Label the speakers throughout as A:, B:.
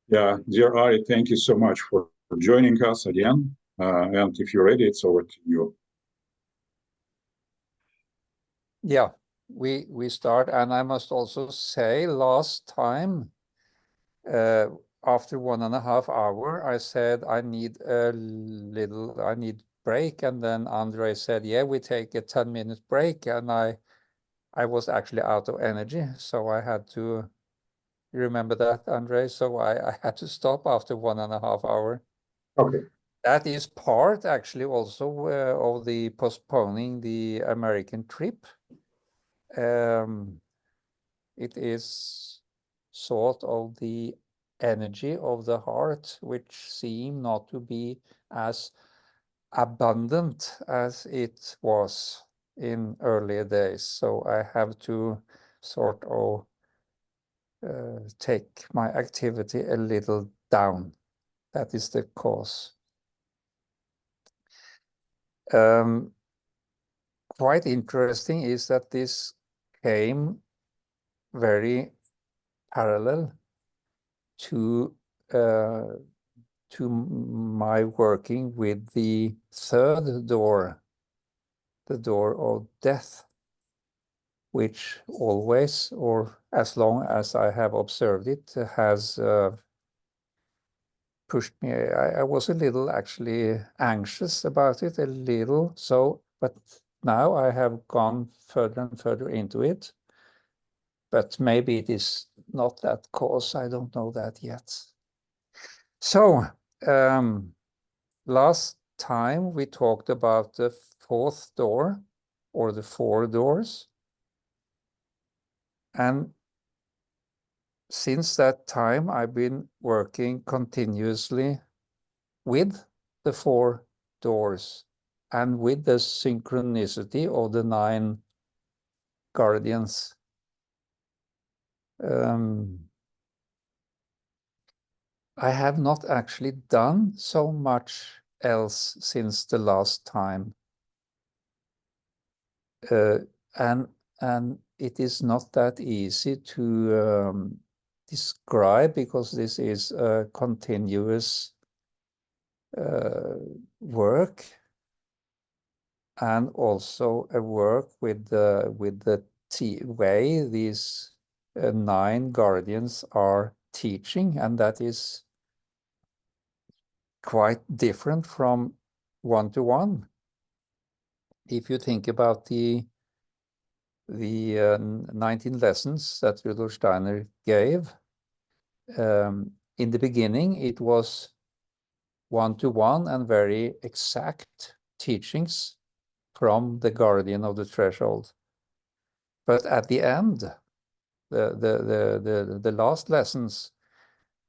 A: Yeah, dear Ari, thank you so much for joining us again. And if you're ready, it's over to you.
B: Yeah, we start, and I must also say, last time, after 1.5 hours, I said I need break, and then Andre said, yeah, we take a 10-minute break, and I was actually out of energy, so I had to remember that, Andre. So I had to stop after 1.5 hours.
A: Okay.
B: That is part actually also of the postponing the American trip. It is sort of the energy of the heart, which seem not to be as abundant as it was in earlier days. So I have to sort of take my activity a little down. That is the cause. Quite interesting is that this came very parallel to my working with the third door, the door of death, which always, or as long as I have observed it, has pushed me. I was a little actually anxious about it, a little. So, but now I have gone further and further into it. But maybe it is not that cause. I don't know that yet. So, last time we talked about the fourth door, or the 4 doors. And since that time, I've been working continuously with the 4 doors and with the synchronicity of the 9 guardians. I have not actually done so much else since the last time. And it is not that easy to describe, because this is a continuous work, and also a work with the way these 9 guardians are teaching, and that is quite different from one-to-one. If you think about the 19 lessons that Rudolf Steiner gave, in the beginning it was one-to-one and very exact teachings from the guardian of the threshold. But at the end, the last lessons,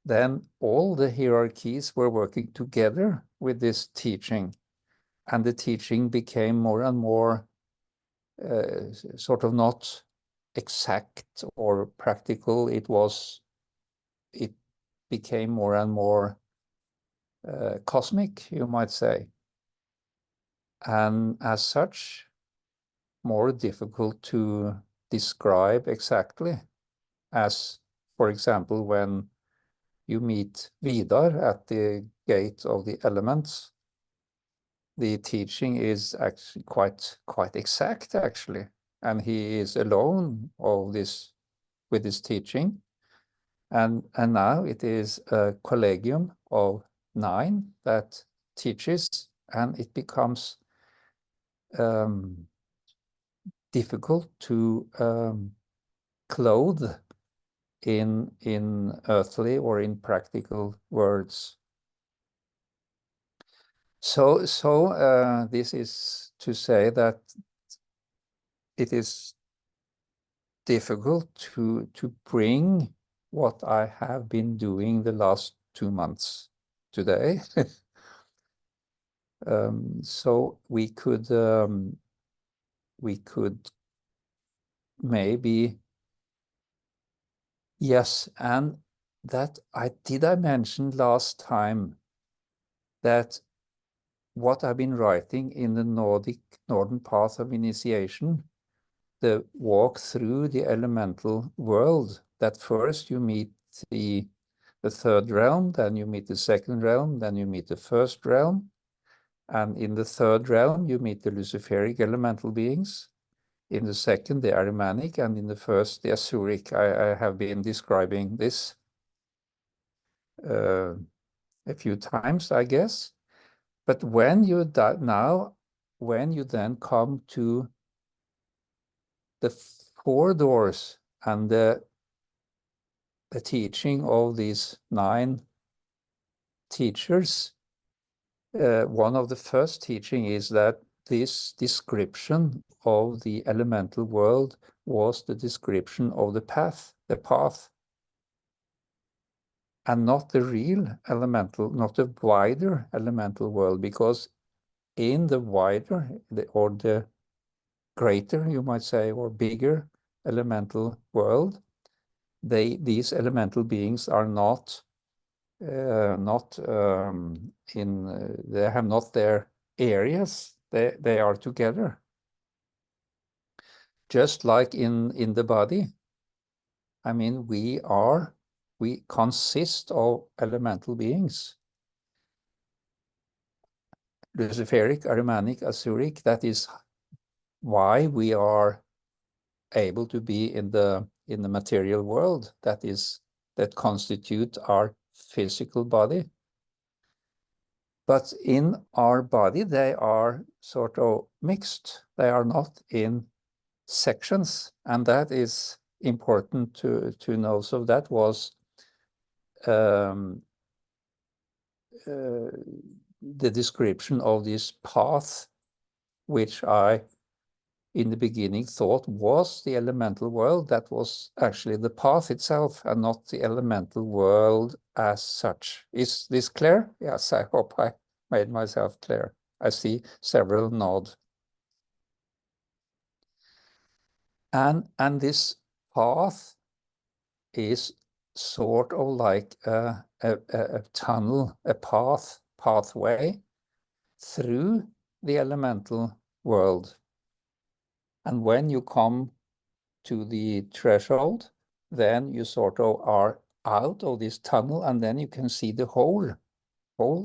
B: then all the hierarchies were working together with this teaching, and the teaching became more and more sort of not exact or practical. It became more and more cosmic, you might say, and as such more difficult to describe exactly, as for example when you meet Vidar at the gate of the elements. The teaching is actually quite exact, actually, and he is alone of this with this teaching, and now it is a collegium of 9 that teaches, and it becomes difficult to clothe in earthly or in practical words. So this is to say that it is difficult to bring what I have been doing the last 2 months today. So we could maybe, yes, and that I mention last time that what I've been writing in the Northern Path of Initiation, the walk through the elemental world, that first you meet the the third realm, then you meet the second realm, then you meet the first realm. And in the third realm, you meet the Luciferic elemental beings. In the second, the Ahrimanic, and in the first, the Asuric. I have been describing this a few times, I guess. But when you when you then come to the four doors and the teaching of these 9 teachers, one of the first teaching is that this description of the elemental world was the description of the path, and not the real elemental, not the wider elemental world, because in the wider, or the greater, you might say, or bigger elemental world, these elemental beings are not they have not their areas, they are together. Just like in the body. I mean, we consist of elemental beings. Luciferic, Ahrimanic, Asuric, that is why we are able to be in the material world, that constitute our physical body. But in our body, they are sort of mixed. They are not in sections, and that is important to know. So that was the description of this path, which I in the beginning thought was the elemental world. That was actually the path itself and not the elemental world as such. Is this clear? Yes, I hope I made myself clear. I see several nod. And this path is sort of like a tunnel, a pathway through the elemental world. And when you come to the threshold, then you sort of are out of this tunnel, and then you can see the whole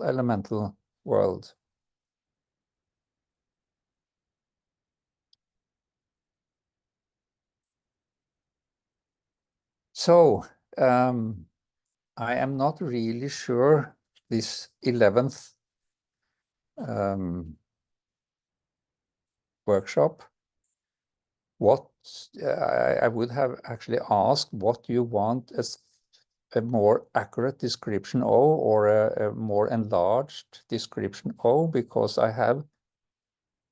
B: elemental world. So I am not really sure this 11th workshop, what I would have actually asked what you want as a more accurate description of, or a more enlarged description of, because I'm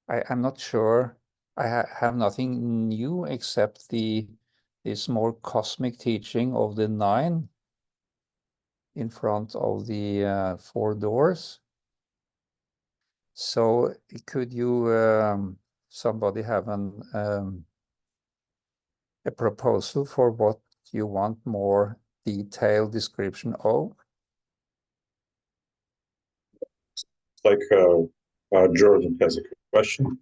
B: not sure. I have nothing new except this more cosmic teaching of the 9 in front of the 4 doors. So could you somebody have a proposal for what you want more detailed description of?
A: Like Jordan has a question.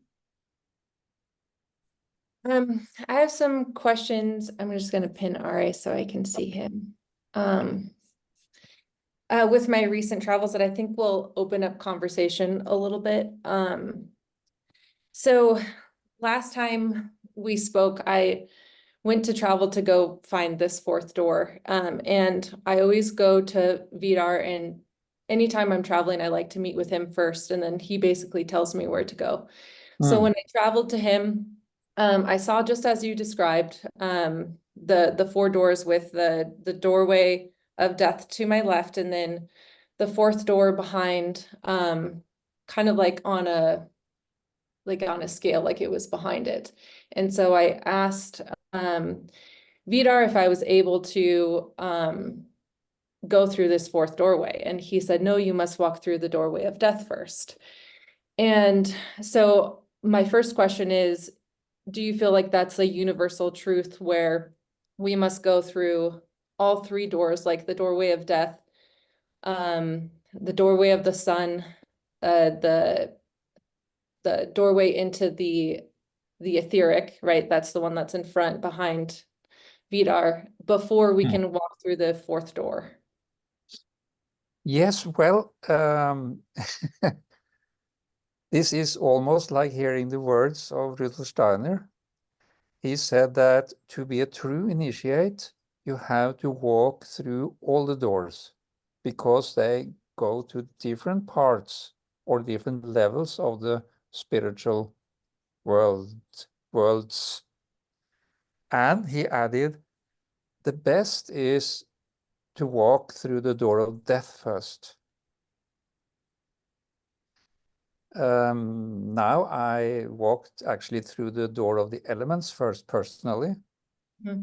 C: I have some questions. I'm just going to pin Are so I can see him. With my recent travels that I think will open up conversation a little bit. So last time we spoke, I went to travel to go find this 4th door. And I always go to Vidar, and anytime I'm traveling, I like to meet with him first, and then he basically tells me where to go. So when I traveled to him, I saw, just as you described, the 4 doors with the doorway of death to my left, and then the 4th door behind, kind of like on a scale, like it was behind it. And so I asked Vidar if I was able to go through this 4th doorway, and he said, no, you must walk through the doorway of death first. And so my first question is, do you feel like that's a universal truth where we must go through all 3 doors, like the doorway of death, the doorway of the sun, the doorway into the etheric, right? That's the one that's in front behind Vidar, before we can walk through the 4th door?
B: Yes, well, this is almost like hearing the words of Rudolf Steiner. He said that to be a true initiate, you have to walk through all the doors because they go to different parts or different levels of the spiritual worlds. And he added, the best is to walk through the door of death first. Now I walked actually through the door of the elements first personally.
C: Mm-hmm.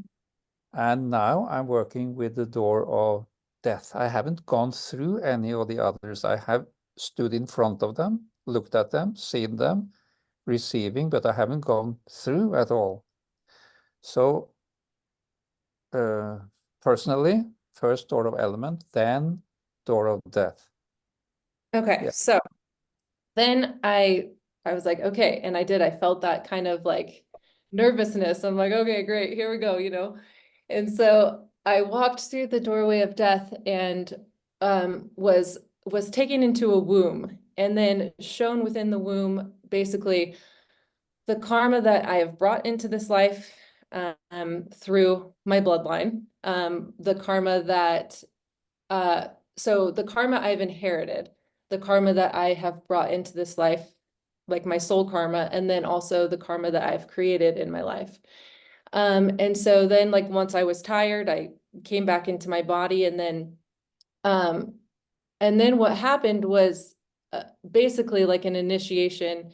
B: And now I'm working with the door of death. I haven't gone through any of the others. I have stood in front of them, looked at them, seen them, receiving, but I haven't gone through at all. So personally, first door of element, then door of death.
C: Okay,
B: Yeah.
C: so then I was like, okay, and I felt that kind of like nervousness. I'm like, okay, great, here we go, you know. And so I walked through the doorway of death and was taken into a womb and then shown within the womb basically the karma that I have brought into this life through my bloodline, the karma that so the karma I've inherited, the karma that I have brought into this life, like my soul karma, and then also the karma that I've created in my life. And so then like once I was tired, I came back into my body and then what happened was basically like an initiation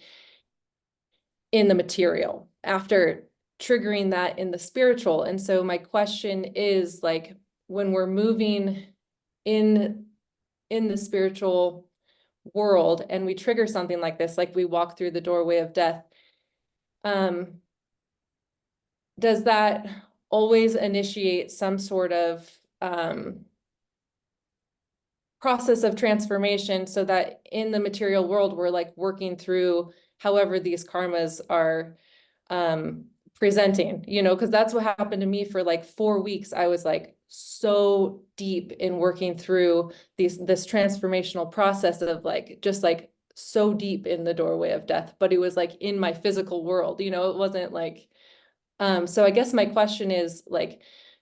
C: in the material after triggering that in the spiritual. And so my question is like, when we're moving in the spiritual world and we trigger something like this, like we walk through the doorway of death, does that always initiate some sort of process of transformation so that in the material world, we're like working through however these karmas are presenting, you know, because that's what happened to me for like 4 weeks. I was like so deep in working through this transformational process of like, just like so deep in the doorway of death, but it was like in my physical world, you know, it wasn't like, so I guess my question is like,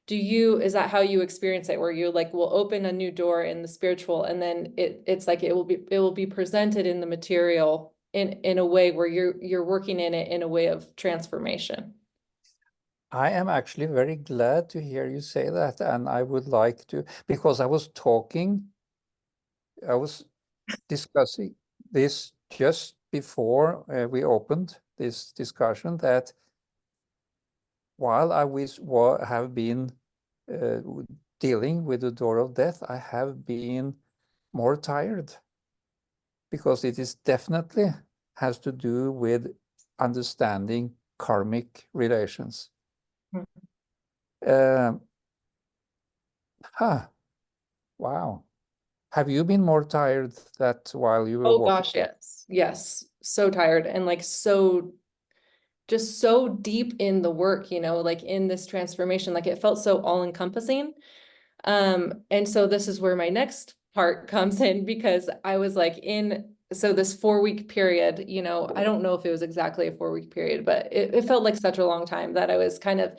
C: is that how you experience it, where you like will open a new door in the spiritual and then it's like it will be presented in the material in a way where you're working in it in a way of transformation?
B: I am actually very glad to hear you say that, and I would like to, because I was discussing this just before we opened this discussion, that while I have been dealing with the door of death, I have been more tired, because it is definitely has to do with understanding karmic relations. Wow. Have you been more tired that while you were
C: Oh
B: walking?
C: gosh, yes, so tired and like just so deep in the work, you know, like in this transformation, like it felt so all encompassing. And so this is where my next part comes in, because I was like so this 4-week period, you know, I don't know if it was exactly a 4-week period, but it felt like such a long time that I was kind of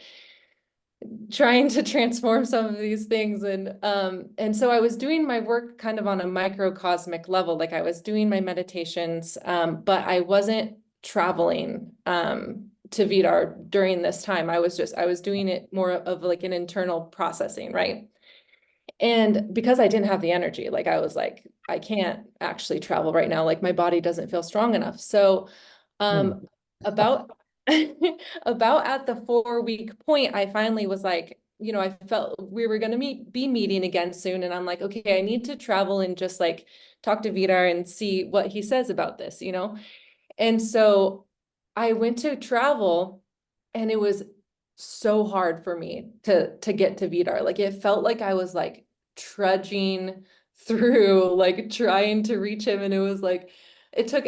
C: trying to transform some of these things. And so I was doing my work kind of on a microcosmic level, like I was doing my meditations, but I wasn't traveling to Vidar during this time. I was doing it more of like an internal processing, right? And because I didn't have the energy, like I was like, I can't actually travel right now. Like my body doesn't feel strong enough. So about about at the 4-week point, I finally was like, you know, I felt we were going to be meeting again soon. And I'm like, okay, I need to travel and just like talk to Vidar and see what he says about this, you know? And so I went to travel and it was so hard for me to get to Vidar. Like it felt like I was like trudging through, like trying to reach him. And it was like, it took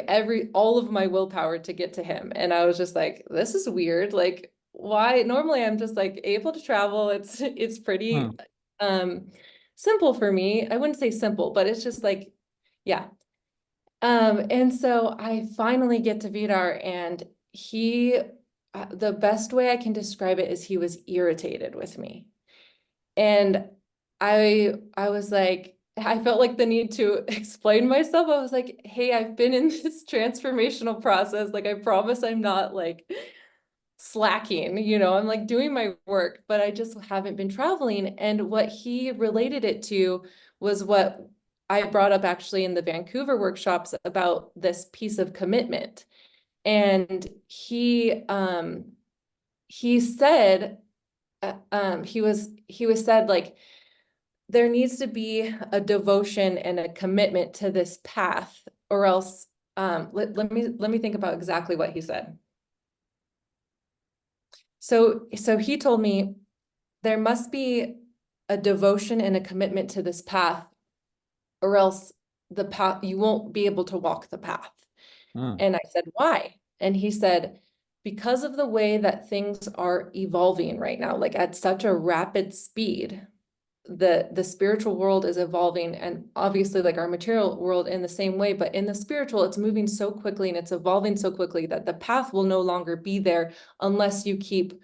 C: all of my willpower to get to him. And I was just like, this is weird. Like, why? Normally I'm just like able to travel. It's pretty. simple for me. I wouldn't say simple, but it's just like, yeah. And so I finally get to Vidar, and he, the best way I can describe it is he was irritated with me. And I was like, I felt like the need to explain myself. I was like, hey, I've been in this transformational process. Like, I promise I'm not like slacking, I'm like doing my work, but I just haven't been traveling. And what he related it to was what I brought up actually in the Vancouver workshops about this piece of commitment. And he said, he was said like, there needs to be a devotion and a commitment to this path, or else, let me think about exactly what he said. So he told me there must be a devotion and a commitment to this path, or else the path, you won't be able to walk the path. And I said, why? And he said, because of the way that things are evolving right now, like at such a rapid speed, the spiritual world is evolving, and obviously like our material world in the same way, but in the spiritual, it's moving so quickly and it's evolving so quickly that the path will no longer be there unless you keep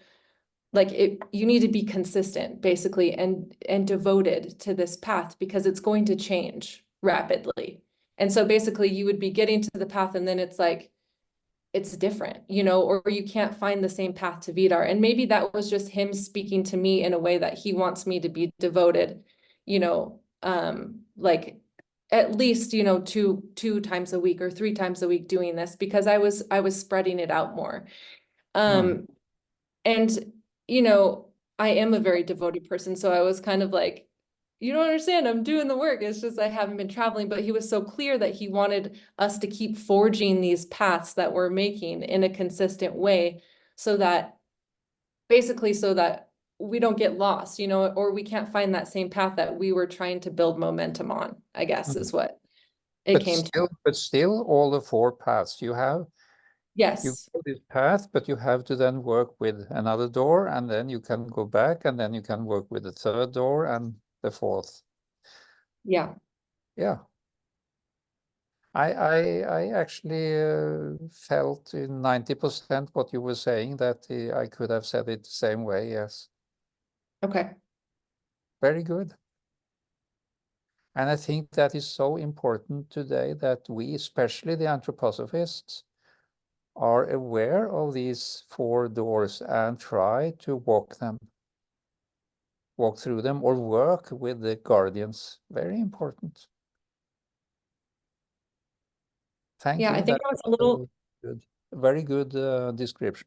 C: like it, you need to be consistent basically and devoted to this path, because it's going to change rapidly. And so basically you would be getting to the path and then it's like, it's different, or you can't find the same path to Vidar. And maybe that was just him speaking to me in a way that he wants me to be devoted, like at least, two times a week or 3 times a week doing this, because I was spreading it out more. And, I am a very devoted person. So I was kind of like, you don't understand, I'm doing the work. It's just I haven't been traveling. But he was so clear that he wanted us to keep forging these paths that we're making in a consistent way, so that basically so that we don't get lost, or we can't find that same path that we were trying to build momentum on, I guess is what it came to.
B: But still, all the 4 paths you have, you
C: Yes.
B: go this path, but you have to then work with another door, and then you can go back, and then you can work with the 3rd door and the 4th.
C: Yeah.
B: Yeah. I actually felt in 90% what you were saying, that I could have said it the same way. Yes.
C: Okay.
B: Very good. And I think that is so important today, that we, especially the anthroposophists, are aware of these 4 doors and try to walk through them, or work with the guardians. Very important. Thank you.
C: Yeah, I think I was a little
B: good. Very good description.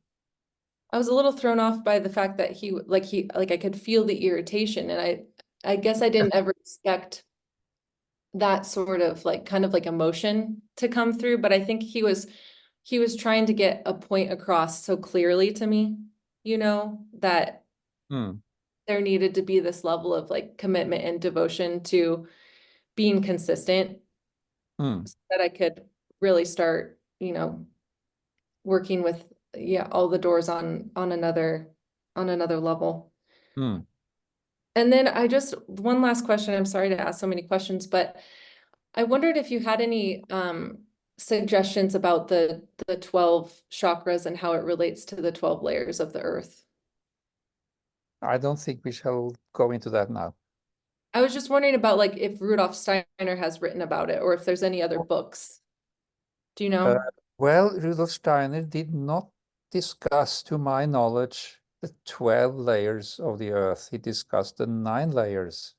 C: I was a little thrown off by the fact that he I could feel the irritation, and I guess I didn't ever expect that sort of like kind of like emotion to come through, but I think he was trying to get a point across so clearly to me, that there needed to be this level of like commitment and devotion to being consistent, so that I could really start, working with all the doors on another level. And then one last question. I'm sorry to ask so many questions, but I wondered if you had any suggestions about the 12 chakras and how it relates to the 12 layers of the earth.
B: I don't think we shall go into that now.
C: I was just wondering about like if Rudolf Steiner has written about it, or if there's any other books. Do you know?
B: Well, Rudolf Steiner did not discuss, to my knowledge, the 12 layers of the earth. He discussed the 9 layers.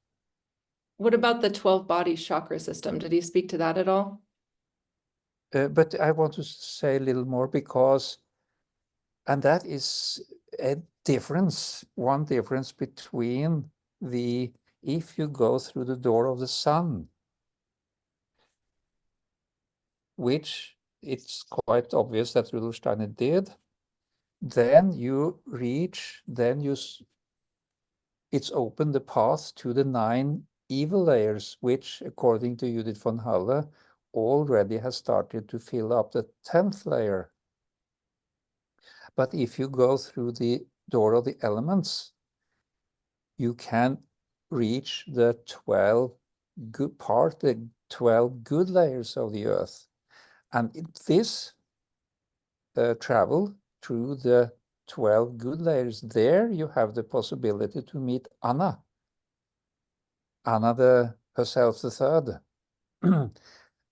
C: What about the 12 body chakra system? Did he speak to that at all?
B: But I want to say a little more, because, and that is a difference, one difference between if you go through the door of the sun, which it's quite obvious that Rudolf Steiner did, then it's opened the path to the 9 evil layers, which, according to Judith von Halle, already has started to fill up the 10th layer. But if you go through the door of the elements, you can reach the 12 the 12 good layers of the earth. And this travel through the 12 good layers, there you have the possibility to meet Anna. Anna herself the third.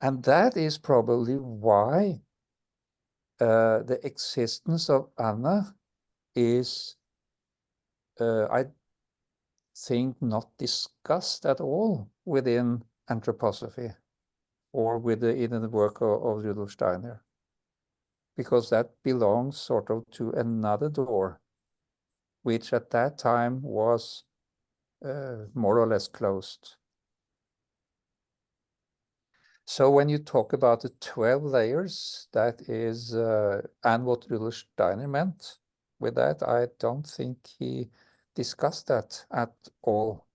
B: And that is probably why the existence of Anna is, I think, not discussed at all within anthroposophy or in the work of Rudolf Steiner, because that belongs sort of to another door, which at that time was more or less closed. So when you talk about the 12 layers, that is, and what Rudolf Steiner meant with that, I don't think he discussed that at all.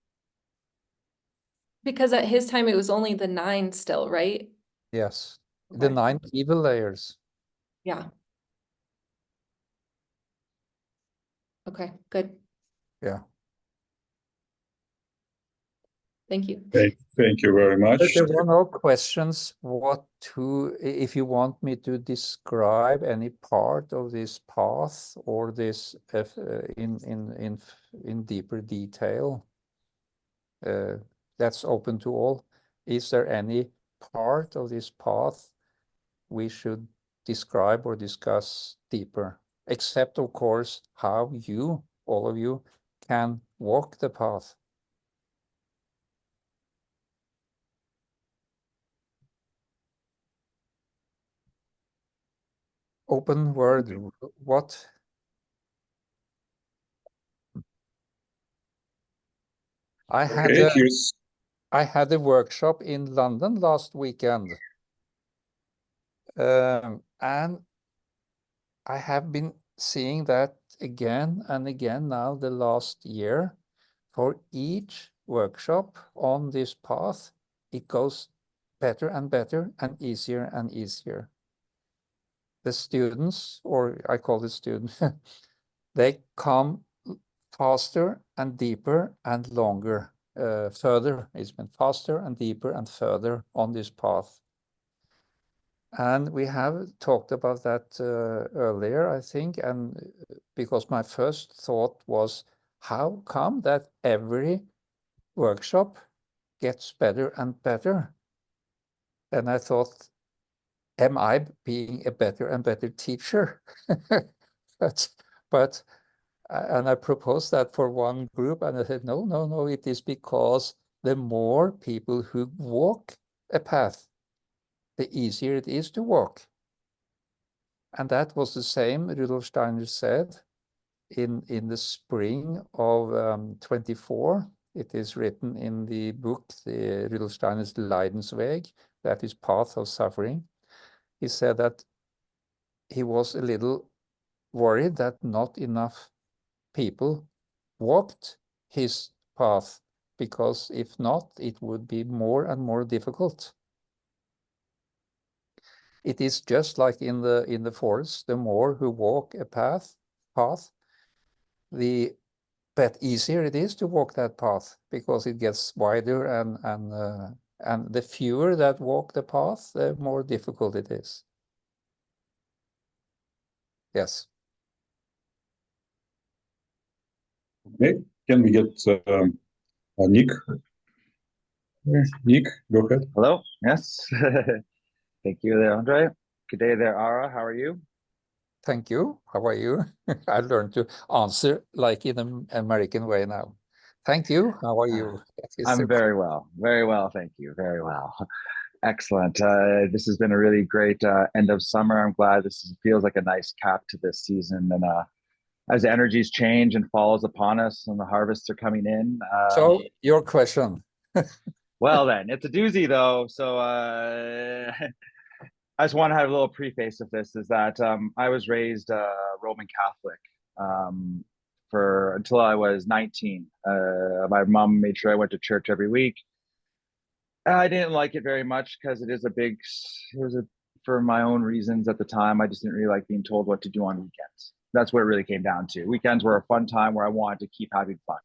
C: Because at his time, it was only the 9 still, right?
B: Yes, the
C: Okay.
B: 9 evil layers.
C: Yeah. Okay, good.
B: Yeah.
C: Thank you.
A: Thank you very much.
B: But there were no questions if you want me to describe any part of this path or this in deeper detail. That's open to all. Is there any part of this path we should describe or discuss deeper? Except, of course, how you, all of you, can walk the path. Open word, what? I had a workshop in London last weekend, and I have been seeing that again and again now the last year. For each workshop on this path, it goes better and better and easier and easier. The students, or I call it students, they come faster and deeper and longer, further. It's been faster and deeper and further on this path. And we have talked about that earlier, I think, and because my first thought was, how come that every workshop gets better and better? And I thought, am I being a better and better teacher? but and I proposed that for one group, and I said, no, it is because the more people who walk a path, the easier it is to walk. And that was the same Rudolf Steiner said in the spring of 24. It is written in the book, the Rudolf Steiner's Leidensweg, that is Path of Suffering. He said that he was a little worried that not enough people walked his path, because if not, it would be more and more difficult. It is just like in the forest. The more who walk a path, the easier it is to walk that path, because it gets wider, and the fewer that walk the path, the more difficult it is. Yes.
A: Okay, can we get Nick? Nick, go ahead.
D: Hello. Yes. Thank you there, Andre. Good day there, Ara. How are you?
B: Thank you. How are you? I learned to answer like in an American way now. Thank you. How are you?
D: I'm very well. Very well. Thank you. Very well. Excellent. This has been a really great end of summer. I'm glad feels like a nice cap to this season. And as the energies change and falls upon us and the harvests are coming in.
B: So your question.
D: Well, then, it's a doozy, though. So I just want to have a little preface of this, is that I was raised Roman Catholic until I was 19. My mom made sure I went to church every week. I didn't like it very much because for my own reasons at the time, I just didn't really like being told what to do on weekends. That's what it really came down to. Weekends were a fun time where I wanted to keep having fun.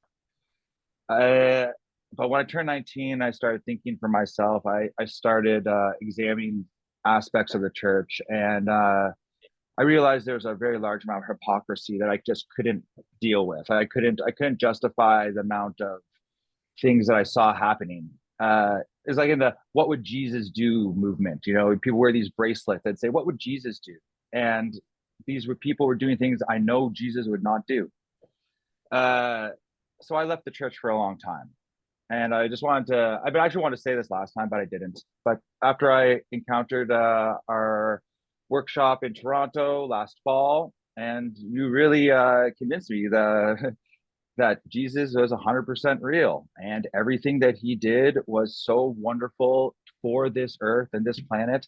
D: but when I turned 19, I started thinking for myself. I started examining aspects of the church, and I realized there's a very large amount of hypocrisy that I just couldn't deal with. I couldn't justify the amount of things that I saw happening. It's like in the "What would Jesus do" movement. You know, people wear these bracelets that say "What would Jesus do?" And these were people were doing things I know Jesus would not do. So I left the church for a long time. And I just wanted to, I actually wanted to say this last time, but I didn't. But after I encountered our workshop in Toronto last fall, and you really convinced me that Jesus was 100% real, and everything that he did was so wonderful for this earth and this planet.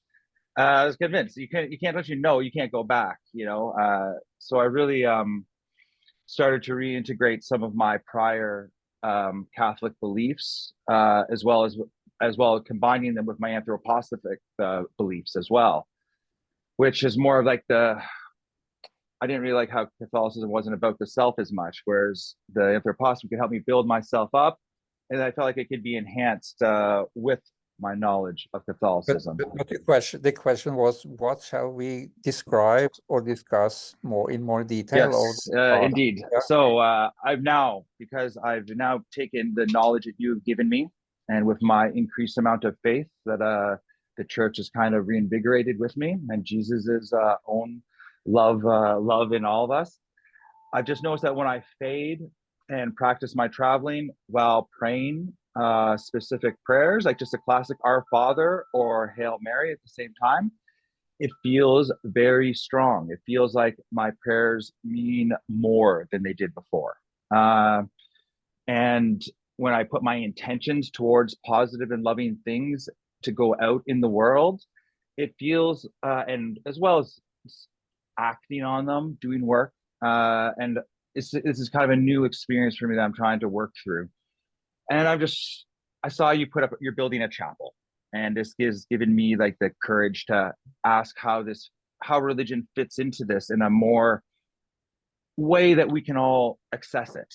D: I was convinced. You can't let you know, you can't go back, you know. So I really started to reintegrate some of my prior Catholic beliefs, as well as combining them with my anthroposophic beliefs as well, which is more of like I didn't really like how Catholicism wasn't about the self as much, whereas the anthroposophy could help me build myself up, and I felt like it could be enhanced with my knowledge of Catholicism.
B: But the question was, what shall we describe or discuss in more detail?
D: Yes, indeed.
B: Yeah.
D: So because I've now taken the knowledge that you've given me, and with my increased amount of faith that the church is kind of reinvigorated with me, and Jesus's own love in all of us. I've just noticed that when I fade and practice my traveling while praying specific prayers, like just a classic Our Father or Hail Mary at the same time, it feels very strong. It feels like my prayers mean more than they did before. And when I put my intentions towards positive and loving things to go out in the world, it feels, and as well as acting on them, doing work. And this is kind of a new experience for me that I'm trying to work through. And I saw you put up, you're building a chapel. And this has given me like the courage to ask how religion fits into this in a more way that we can all access it.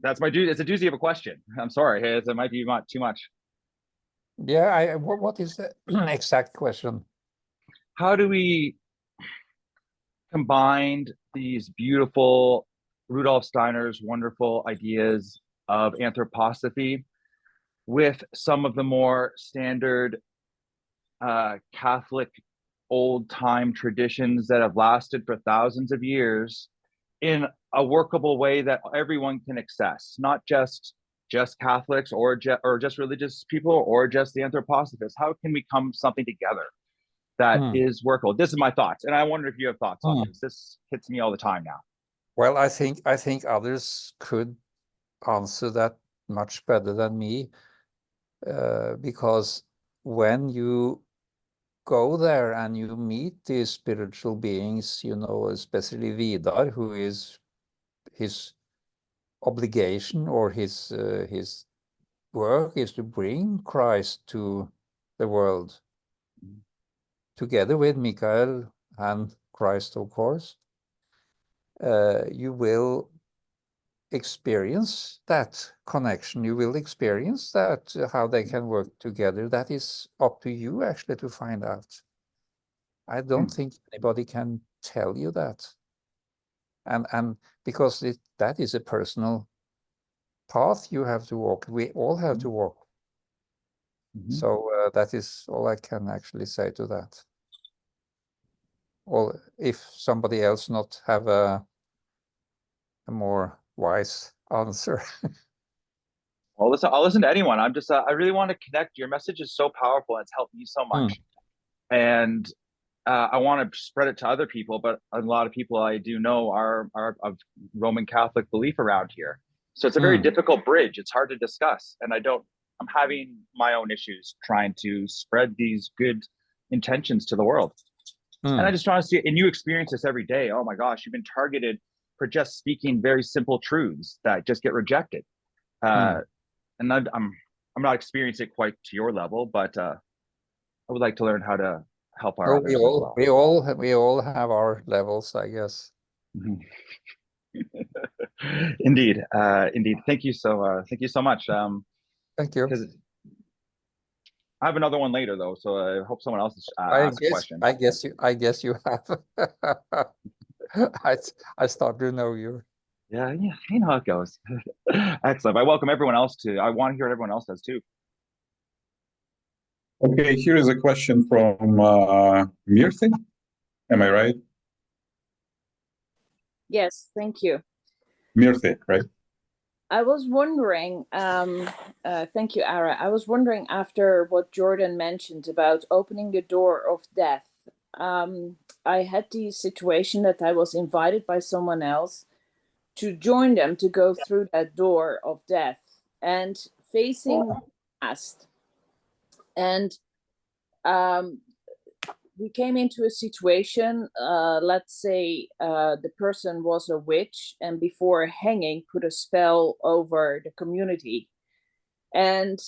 D: That's my duty. It's a doozy of a question. I'm sorry, it might be not too much.
B: Yeah, what is the exact question?
D: How do we combine these beautiful Rudolf Steiner's wonderful ideas of anthroposophy with some of the more standard Catholic old-time traditions that have lasted for thousands of years in a workable way that everyone can access, not just Catholics or just religious people or just the anthroposophists? How can we come something together that is workable? This is my thoughts, and I wonder if you have thoughts on this. This hits me all the time now.
B: Well, I think others could answer that much better than me, because when you go there and you meet these spiritual beings, you know, especially Vidar, who is his obligation or his work is to bring Christ to the world, together with Michael and Christ, of course. You will experience that connection. You will experience that, how they can work together. That is up to you actually to find out. I don't think anybody can tell you that. And because that is a personal path you have to walk. We all have to walk. So that is all I can actually say to that. Or if somebody else not have a more wise answer.
D: I'll listen to anyone. I'm just, I really want to connect. Your message is so powerful. It's helped me so much. And I want to spread it to other people, but a lot of people I do know are of Roman Catholic belief around here. So it's a very difficult bridge. It's hard to discuss. And I'm having my own issues trying to spread these good intentions to the world. And I just want to see, and you experience this every day. Oh my gosh, you've been targeted for just speaking very simple truths that just get rejected. And I'm not experiencing it quite to your level, but I would like to learn how to help our others as well.
B: We all have our levels, I guess.
D: Indeed, indeed. Thank you so much.
B: Thank you.
D: Because I have another one later though, so I hope someone else asks a question.
B: I guess you have. I start to know you.
D: Yeah, you know how it goes. Excellent. I welcome everyone else I want to hear what everyone else says too.
A: Okay, here is a question from Mirthi. Am I right?
E: Yes, thank you.
A: Mirthi, right?
E: I was wondering, thank you, Ara. I was wondering after what Jordan mentioned about opening the door of death. I had the situation that I was invited by someone else to join them to go through that door of death and facing the past. And we came into a situation, let's say the person was a witch and before hanging put a spell over the community. And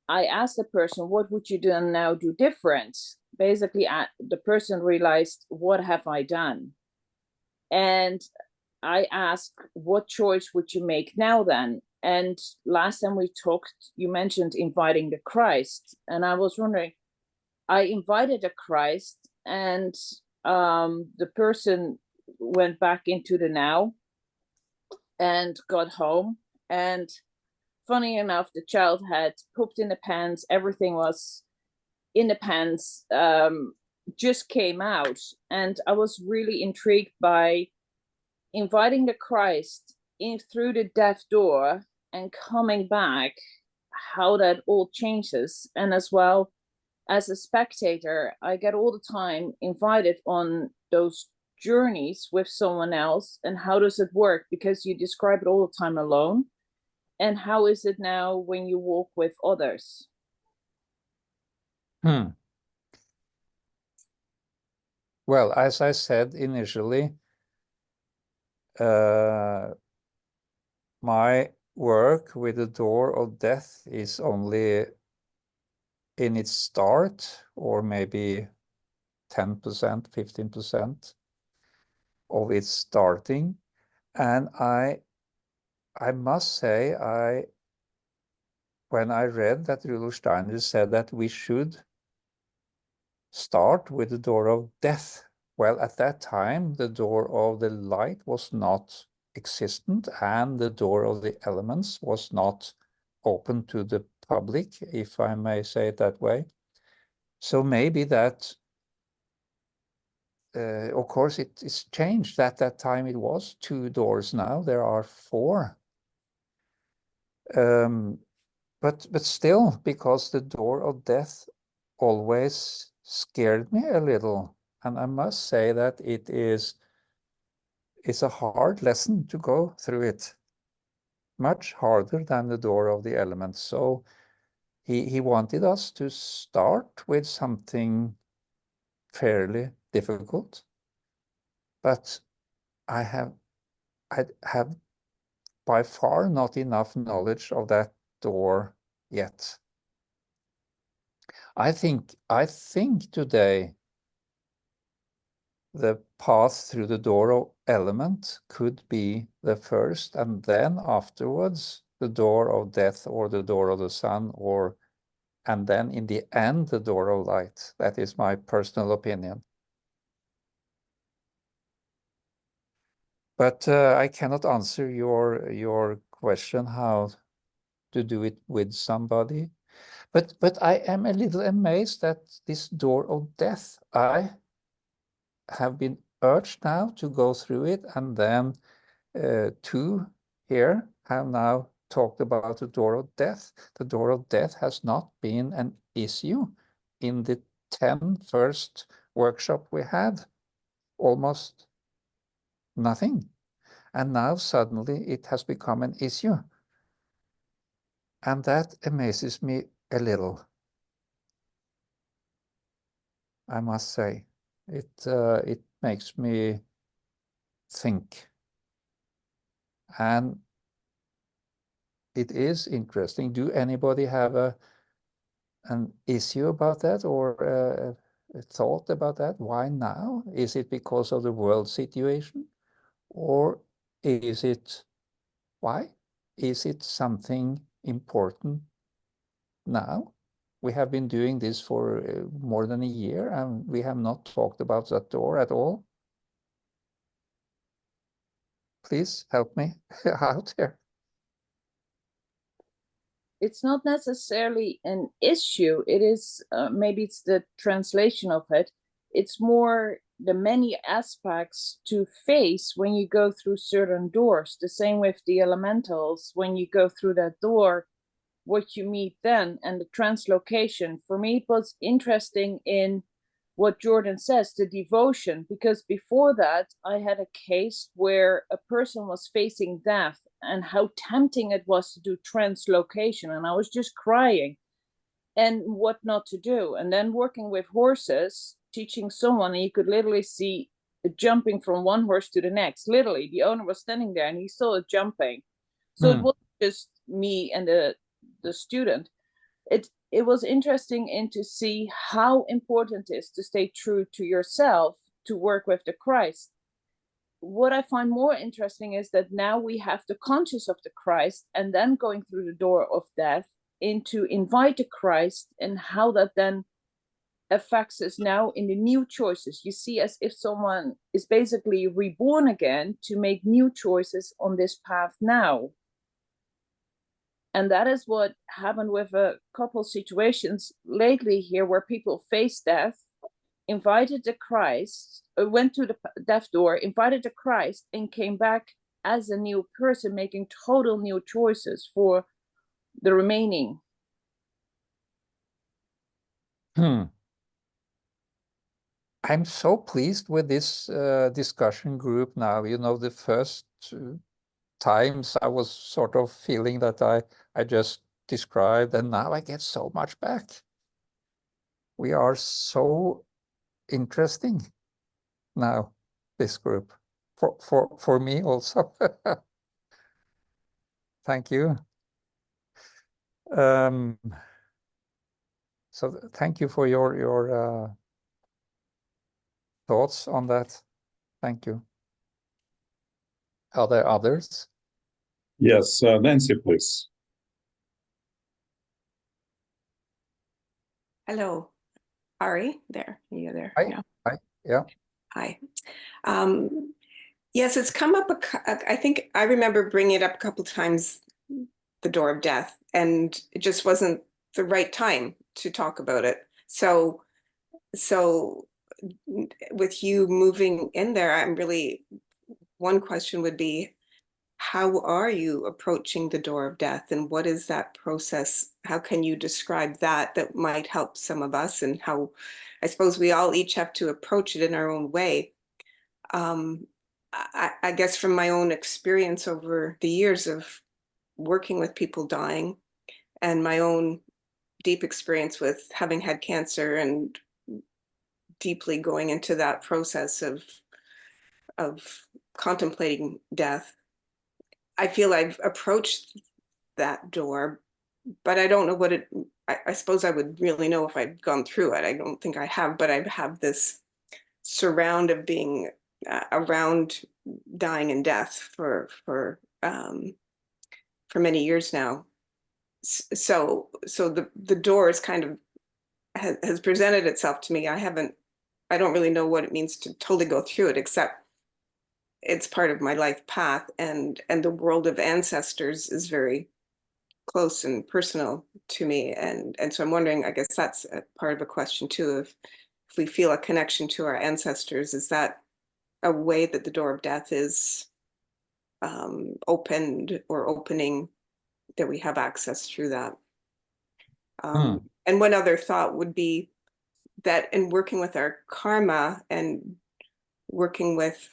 E: I asked the person, what would you do now do different? Basically, the person realized, what have I done? And I asked, what choice would you make now then? And last time we talked, you mentioned inviting the Christ. And I was wondering, I invited a Christ and the person went back into the now and got home. And funny enough, the child had pooped in the pants. Everything was in the pants, just came out. And I was really intrigued by inviting the Christ in through the death door and coming back, how that all changes. And as well, as a spectator, I get all the time invited on those journeys with someone else. And how does it work? Because you describe it all the time alone. And how is it now when you walk with others?
B: Well, as I said initially, my work with the door of death is only in its start, or maybe 10%, 15% of its starting. And I must say, when I read that Rudolf Steiner said that we should start with the door of death, well, at that time, the door of the light was not existent, and the door of the elements was not open to the public, if I may say it that way. So maybe that, of course, it's changed. At that time, it was 2 doors. Now there are 4. But still, because the door of death always scared me a little, and I must say that it's a hard lesson to go through it, much harder than the door of the elements. So he wanted us to start with something fairly difficult, but I have by far not enough knowledge of that door yet. I think today the path through the door of element could be the first, and then afterwards the door of death, or the door of the sun, and then in the end the door of light. That is my personal opinion. But I cannot answer your question how to do it with somebody. But I am a little amazed that this door of death, I have been urged now to go through it, and then 2 here have now talked about the door of death. The door of death has not been an issue in the 10 first workshop we had, almost nothing. And now suddenly it has become an issue. And that amazes me a little, I must say. It makes me think. And it is interesting. Do anybody have an issue about that, or a thought about that? Why now? Is it because of the world situation, or is it Why? Is it something important now? We have been doing this for more than a year, and we have not talked about that door at all. Please help me out here.
E: It's not necessarily an issue. It is, maybe it's the translation of it. It's more the many aspects to face when you go through certain doors. The same with the elementals. When you go through that door, what you meet then, and the translocation. For me, it was interesting in what Jordan says, the devotion, because before that, I had a case where a person was facing death and how tempting it was to do translocation. And I was just crying and what not to do. And then working with horses, teaching someone, and you could literally see it jumping from one horse to the next. Literally, the owner was standing there and he saw it jumping. So it wasn't just me and the student. It was interesting and to see how important it is to stay true to yourself, to work with the Christ. What I find more interesting is that now we have the conscious of the Christ, and then going through the door of death into invite the Christ, and how that then affects us now in the new choices. You see, as if someone is basically reborn again to make new choices on this path now. And that is what happened with a couple situations lately here, where people faced death, invited the Christ, went to the death door, invited the Christ, and came back as a new person, making total new choices for the remaining.
B: I'm so pleased with this discussion group now. You know, the first times I was sort of feeling that I just described, and now I get so much back. We are so interesting now, this group, for me also. Thank you. So thank you for your thoughts on that. Thank you. Are there others?
A: Yes, Nancy, please.
F: Hello, Ari, there, you there?
B: Hi.
F: Yeah.
B: Hi. Yeah.
F: Hi. Yes, it's come up, I think I remember bringing it up a couple times, the door of death, and it just wasn't the right time to talk about it. So with you moving in there, one question would be, how are you approaching the door of death, and what is that process? How can you describe that might help some of us, and how, I suppose we all each have to approach it in our own way. I guess from my own experience over the years of working with people dying, and my own deep experience with having had cancer and deeply going into that process of contemplating death, I feel I've approached that door, but I don't know what it, I suppose I would really know if I'd gone through it. I don't think I have, but I have this surround of being around dying and death for many years now. So the door is kind of has presented itself to me. I don't really know what it means to totally go through it, except it's part of my life path, and the world of ancestors is very close and personal to me, and so I'm wondering, I guess that's a part of a question too, if we feel a connection to our ancestors, is that a way that the door of death is opened or opening, that we have access through that. And one other thought would be that in working with our karma and working with,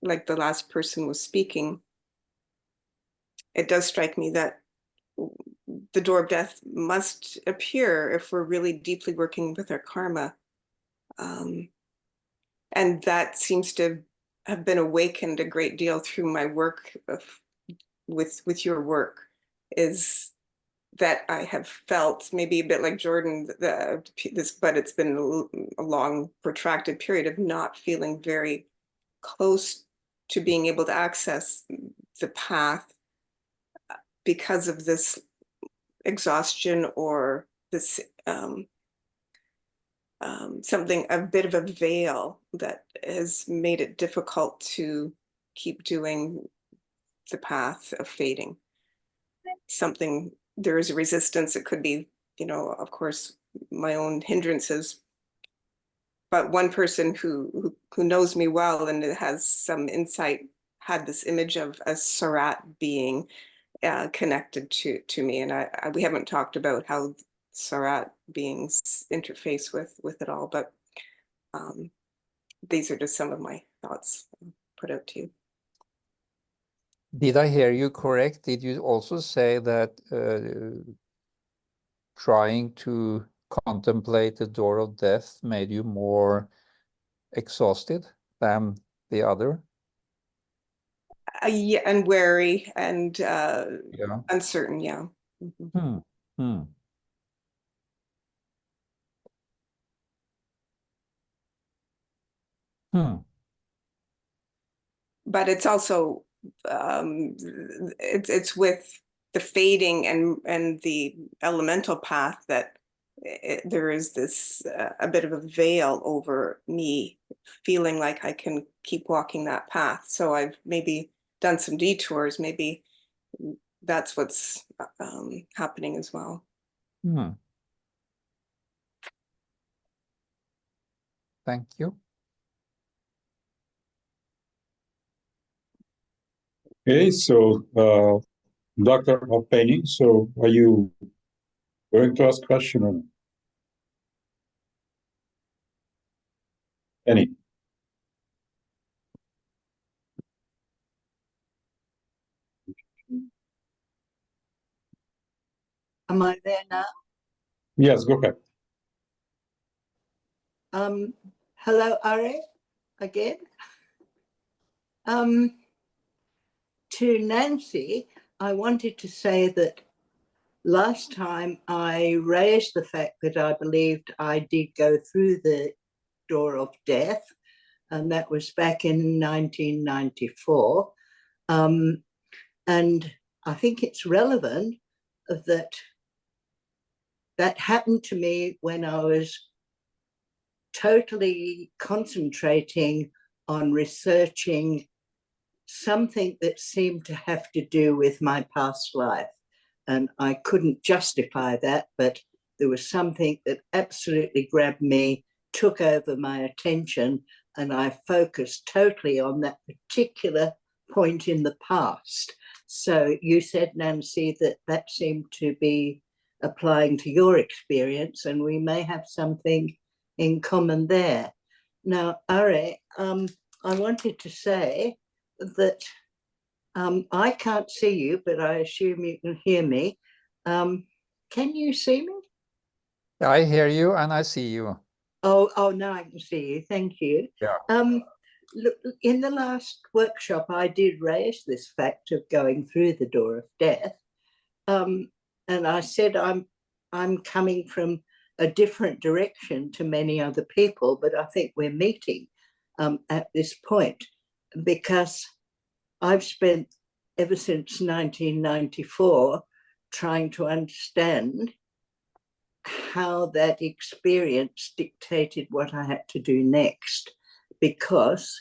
F: like the last person was speaking, it does strike me that the door of death must appear if we're really deeply working with our karma. And that seems to have been awakened a great deal through my work with your work, is that I have felt maybe a bit like Jordan, but it's been a long protracted period of not feeling very close to being able to access the path because of this exhaustion or this something, a bit of a veil that has made it difficult to keep doing the path of fading. Something, there is a resistance. It could be, you know, of course, my own hindrances. But one person who knows me well and has some insight had this image of a Sarat being connected to me, and we haven't talked about how Sarat beings interface with it all, but these are just some of my thoughts put out to you.
B: Did I hear you correct? Did you also say that trying to contemplate the door of death made you more exhausted than the other?
F: Yeah, and wary and
B: Yeah.
F: uncertain, yeah. Mm-hmm. But it's also it's with the fading and the elemental path that there is this a bit of a veil over me feeling like I can keep walking that path. So I've maybe done some detours. Maybe that's what's happening as well.
B: Thank you.
A: Okay, so Dr. Penny, so are you going to ask a question or any?
G: Am I there now?
A: Yes, go ahead.
G: Hello, Are, again. To Nancy, I wanted to say that last time I raised the fact that I believed I did go through the door of death, and that was back in 1994. And I think it's relevant that that happened to me when I was totally concentrating on researching something that seemed to have to do with my past life. And I couldn't justify that, but there was something that absolutely grabbed me, took over my attention, and I focused totally on that particular point in the past. So you said, Nancy, that that seemed to be applying to your experience, and we may have something in common there. Now, Are, I wanted to say that I can't see you, but I assume you can hear me. Can you see me?
B: I hear you and I see you.
G: Oh, now I can see you. Thank you.
B: Yeah.
G: Look, in the last workshop, I did raise this fact of going through the door of death, and I said I'm coming from a different direction to many other people, but I think we're meeting at this point, because I've spent ever since 1994 trying to understand how that experience dictated what I had to do next, because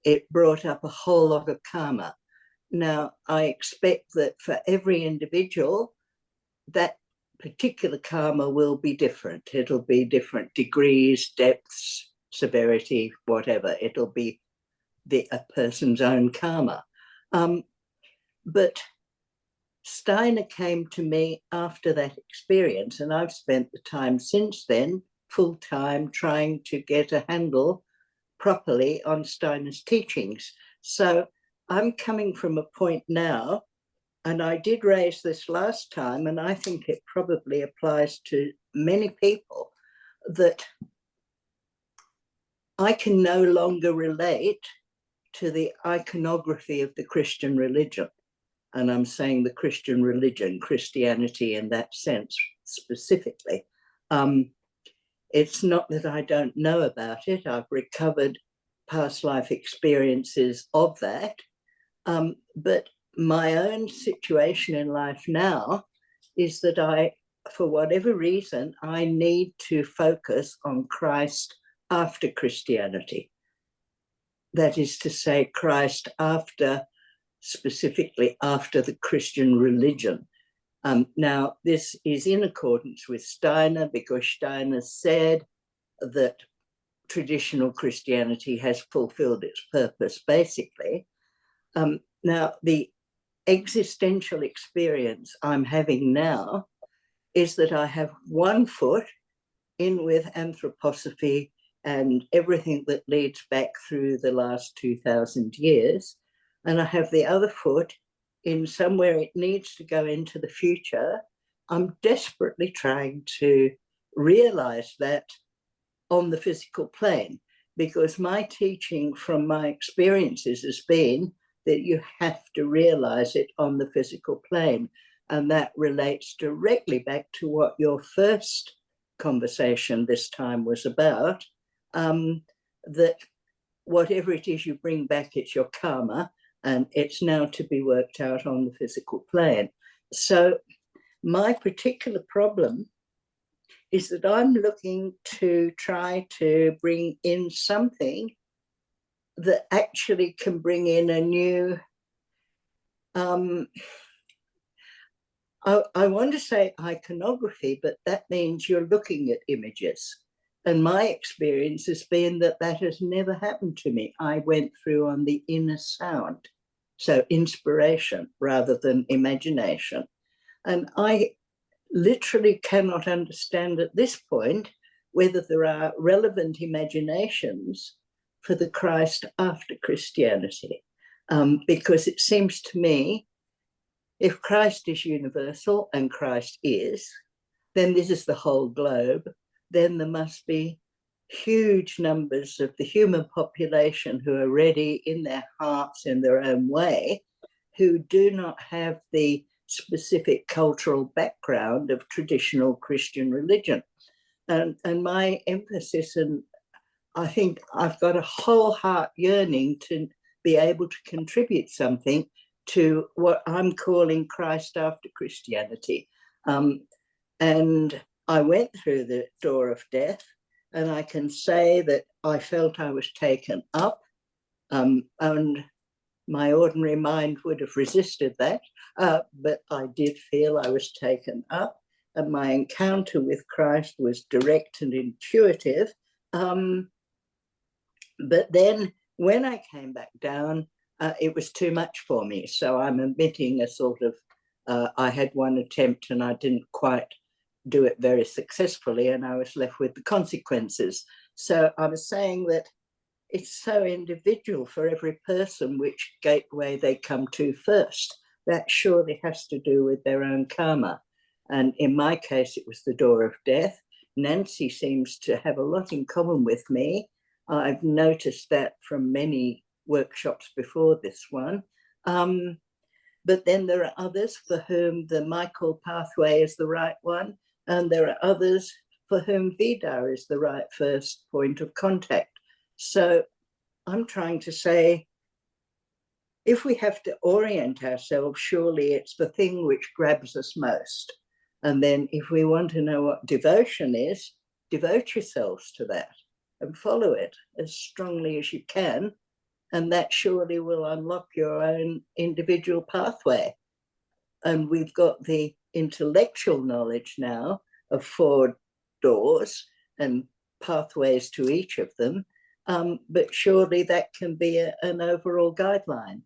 G: it brought up a whole lot of karma. Now, I expect that for every individual, that particular karma will be different. It'll be different degrees, depths, severity, whatever. It'll be a person's own karma. But Steiner came to me after that experience, and I've spent the time since then, full time, trying to get a handle properly on Steiner's teachings. So I'm coming from a point now, and I did raise this last time, and I think it probably applies to many people, that I can no longer relate to the iconography of the Christian religion. And I'm saying the Christian religion, Christianity in that sense specifically. It's not that I don't know about it. I've recovered past life experiences of that. But my own situation in life now is that for whatever reason, I need to focus on Christ after Christianity. That is to say, Christ specifically after the Christian religion. Now, this is in accordance with Steiner, because Steiner said that traditional Christianity has fulfilled its purpose, basically. Now, the existential experience I'm having now is that I have one foot in with Anthroposophy and everything that leads back through the last 2,000 years, and I have the other foot in somewhere it needs to go into the future. I'm desperately trying to realize that on the physical plane, because my teaching from my experiences has been that you have to realize it on the physical plane. And that relates directly back to what your first conversation this time was about, that whatever it is you bring back, it's your karma, and it's now to be worked out on the physical plane. So my particular problem is that I'm looking to try to bring in something that actually can bring in a new, I want to say iconography, but that means you're looking at images. And my experience has been that that has never happened to me. I went through on the inner sound, so inspiration rather than imagination. And I literally cannot understand at this point whether there are relevant imaginations for the Christ after Christianity, because it seems to me, if Christ is universal and Christ is, then this is the whole globe, then there must be huge numbers of the human population who are ready in their hearts in their own way, who do not have the specific cultural background of traditional Christian religion. And my emphasis, and I think I've got a whole heart yearning to be able to contribute something to what I'm calling Christ after Christianity. And I went through the door of death, and I can say that I felt I was taken up, and my ordinary mind would have resisted that, but I did feel I was taken up, and my encounter with Christ was direct and intuitive. But then when I came back down, it was too much for me. So I'm admitting a sort of, I had one attempt and I didn't quite do it very successfully, and I was left with the consequences. So I was saying that it's so individual for every person which gateway they come to first. That surely has to do with their own karma. And in my case, it was the door of death. Nancy seems to have a lot in common with me. I've noticed that from many workshops before this one. But then there are others for whom the Michael pathway is the right one, and there are others for whom Vidar is the right first point of contact. So I'm trying to say, if we have to orient ourselves, surely it's the thing which grabs us most. And then if we want to know what devotion is, devote yourselves to that and follow it as strongly as you can. And that surely will unlock your own individual pathway. And we've got the intellectual knowledge now of 4 doors and pathways to each of them. But surely that can be an overall guideline.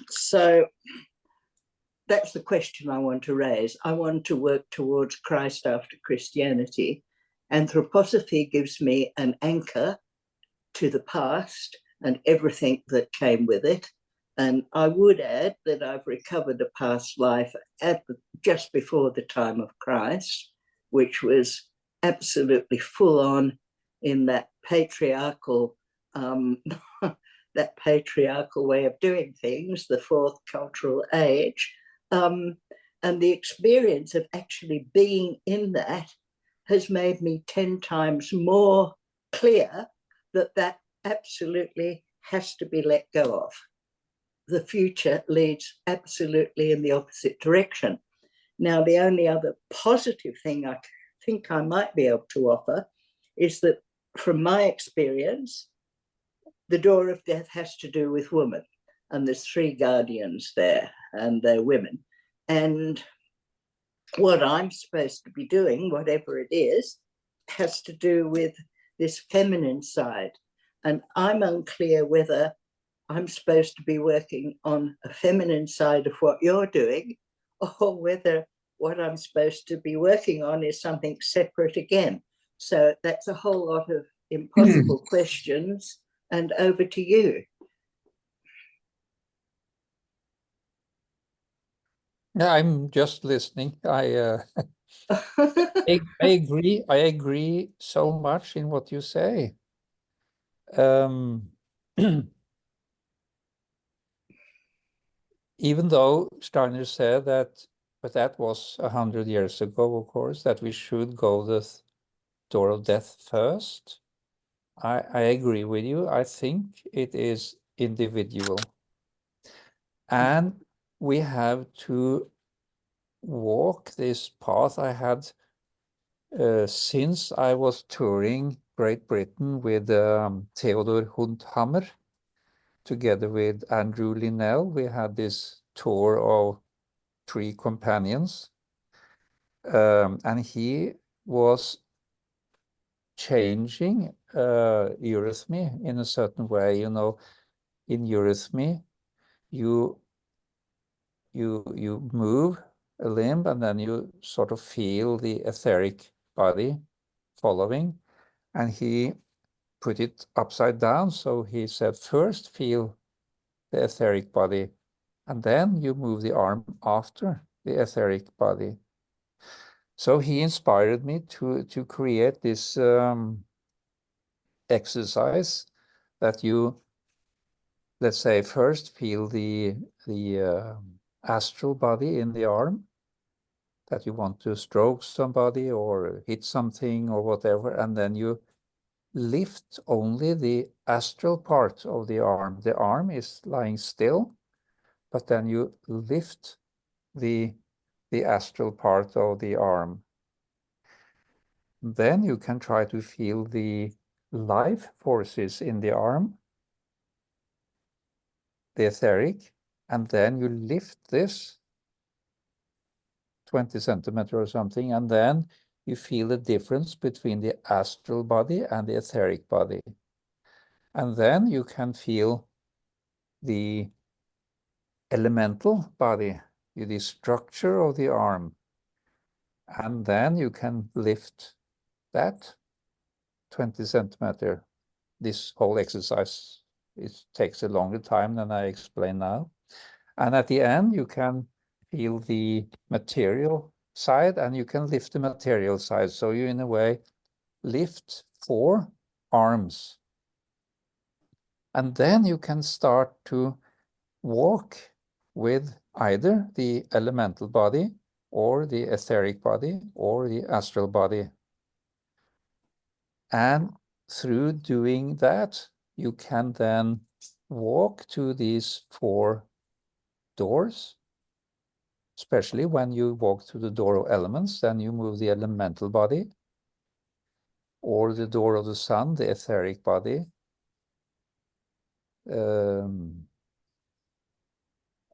G: So that's the question I want to raise. I want to work towards Christ after Christianity. Anthroposophy gives me an anchor to the past and everything that came with it. And I would add that I've recovered a past life just before the time of Christ, which was absolutely full on in that patriarchal way of doing things, the 4th cultural age. And the experience of actually being in that has made me 10 times more clear that that absolutely has to be let go of. the future leads absolutely in the opposite direction. Now, the only other positive thing I think I might be able to offer is that from my experience, the door of death has to do with women, and there's 3 guardians there, and they're women. And what I'm supposed to be doing, whatever it is, has to do with this feminine side. And I'm unclear whether I'm supposed to be working on a feminine side of what you're doing, or whether what I'm supposed to be working on is something separate again. So that's a whole lot of impossible questions, and over to you.
B: Yeah, I'm just listening. I agree so much in what you say. Even though Steiner said that, but that was 100 years ago, of course, that we should go the door of death first. I agree with you. I think it is individual. And we have to walk this path. I had, since I was touring Great Britain with Theodor Hundhammer, together with Andrew Linnell, we had this tour of 3 companions. And he was changing eurythmy in a certain way. You know, in eurythmy, you move a limb, and then you sort of feel the etheric body following. And he put it upside down. So he said, first feel the etheric body, and then you move the arm after the etheric body. So he inspired me to create this exercise that you, let's say, first feel the astral body in the arm, that you want to stroke somebody or hit something or whatever, and then you lift only the astral part of the arm. The arm is lying still, but then you lift the astral part of the arm. Then you can try to feel the life forces in the arm, the etheric, and then you lift this 20 centimeters or something, and then you feel the difference between the astral body and the etheric body. And then you can feel the elemental body, the structure of the arm. And then you can lift that 20 centimeter. This whole exercise, it takes a longer time than I explain now. And at the end, you can feel the material side, and you can lift the material side. So you, in a way, lift 4 arms. And then you can start to walk with either the elemental body or the etheric body or the astral body. And through doing that, you can then walk to these 4 doors. Especially when you walk through the door of elements, then you move the elemental body, or the door of the sun, the etheric body,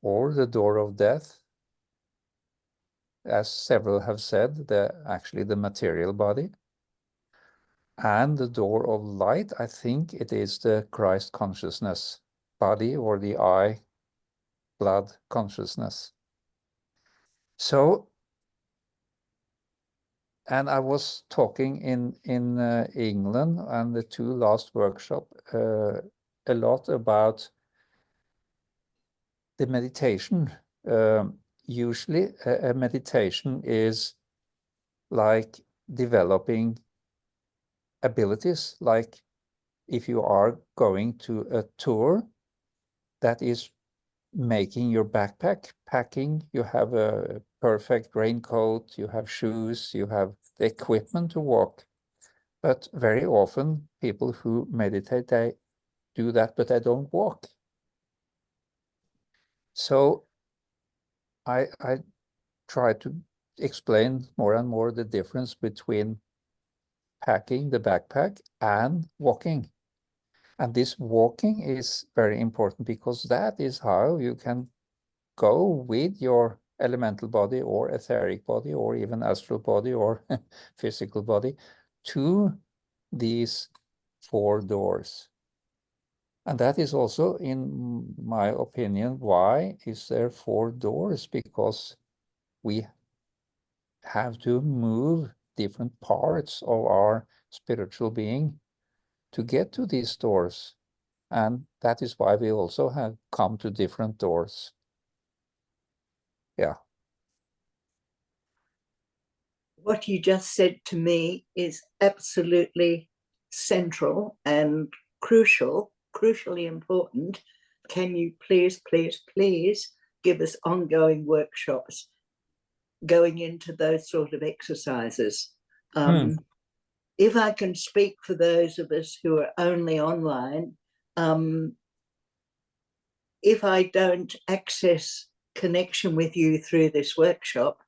B: or the door of death, as several have said, actually the material body, and the door of light. I think it is the Christ consciousness body, or the eye blood consciousness. So, and I was talking in England and the 2 last workshops a lot about the meditation. Usually a meditation is like developing abilities, like if you are going to a tour, that is making your backpack, packing, you have a perfect raincoat, you have shoes, you have the equipment to walk. But very often people who meditate, they do that, but they don't walk. So I try to explain more and more the difference between packing the backpack and walking. And this walking is very important because that is how you can go with your elemental body or etheric body or even astral body or physical body to these 4 doors. And that is also, in my opinion, why is there 4 doors? Because we have to move different parts of our spiritual being to get to these doors. And that is why we also have come to different doors. Yeah.
G: What you just said to me is absolutely central and crucially important. Can you please give us ongoing workshops going into those sort of exercises? If I can speak for those of us who are only online, if I don't access connection with you through this workshop,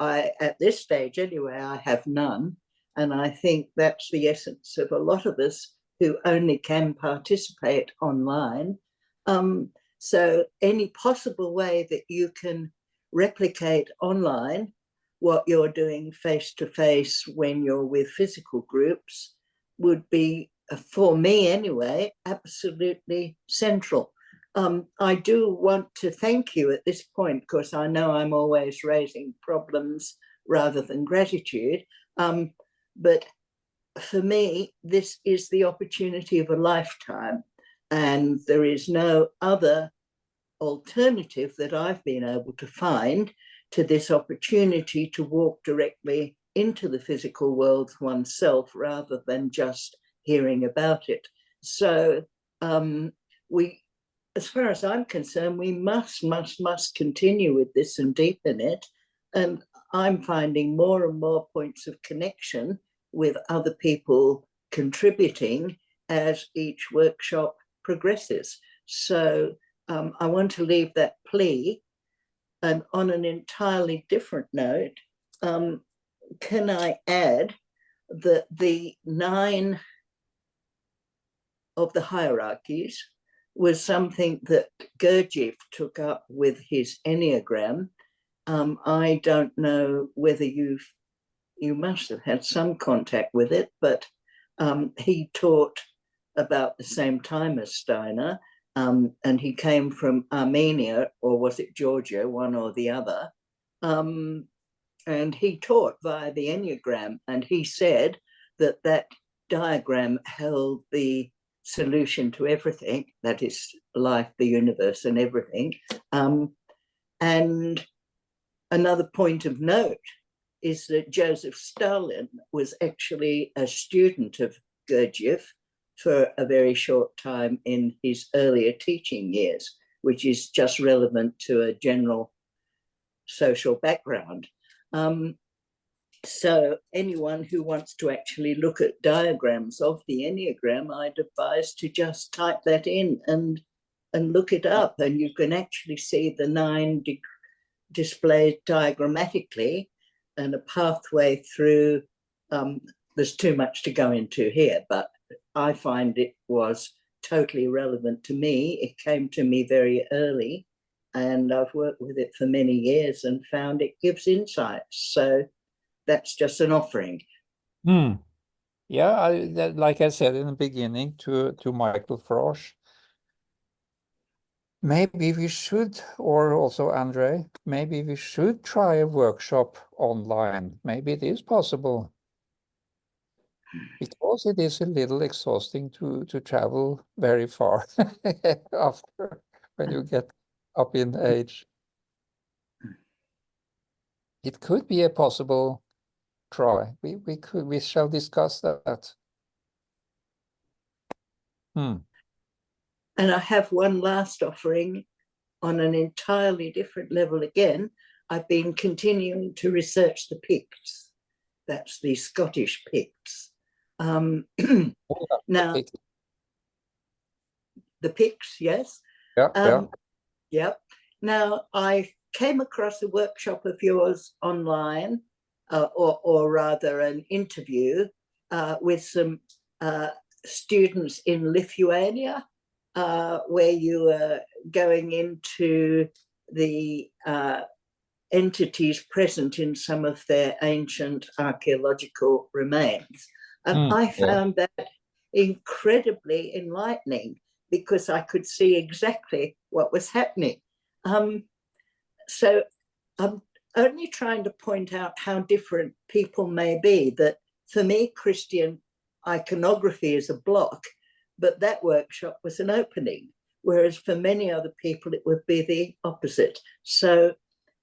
G: at this stage anyway, I have none. And I think that's the essence of a lot of us who only can participate online. So any possible way that you can replicate online what you're doing face-to-face when you're with physical groups would be, for me anyway, absolutely central. I do want to thank you at this point, because I know I'm always raising problems rather than gratitude. But for me, this is the opportunity of a lifetime, and there is no other alternative that I've been able to find to this opportunity to walk directly into the physical world oneself rather than just hearing about it. So as far as I'm concerned, we must continue with this and deepen it. And I'm finding more and more points of connection with other people contributing as each workshop progresses. So I want to leave that plea. And on an entirely different note, can I add that the 9 of the hierarchies was something that Gurdjieff took up with his Enneagram. I don't know whether you must have had some contact with it, but he taught about the same time as Steiner, and he came from Armenia, or was it Georgia, one or the other, and he taught via the Enneagram, and he said that that diagram held the solution to everything, that is life, the universe, and everything. And another point of note is that Joseph Stalin was actually a student of Gurdjieff for a very short time in his earlier teaching years, which is just relevant to a general social background. So anyone who wants to actually look at diagrams of the Enneagram, I'd advise to just type that in and look it up, and you can actually see the 9 displayed diagrammatically and a pathway through. There's too much to go into here, but I find it was totally relevant to me. It came to me very early, and I've worked with it for many years and found it gives insights. So that's just an offering.
B: Yeah, like I said in the beginning to Michael Frosch, maybe we should, or also Andre, maybe we should try a workshop online. Maybe it is possible. Because it is a little exhausting to travel very far after when you get up in age. It could be a possible try. We shall discuss that.
G: And I have one last offering on an entirely different level again. I've been continuing to research the Picts. That's the Scottish Picts. Now, the Picts, yes.
B: Yeah.
G: Yep. Now, I came across a workshop of yours online, or rather an interview with some students in Lithuania, where you were going into the entities present in some of their ancient archaeological remains. And I found that incredibly enlightening, because I could see exactly what was happening. So I'm only trying to point out how different people may be. That for me, Christian iconography is a block, but that workshop was an opening, whereas for many other people it would be the opposite. So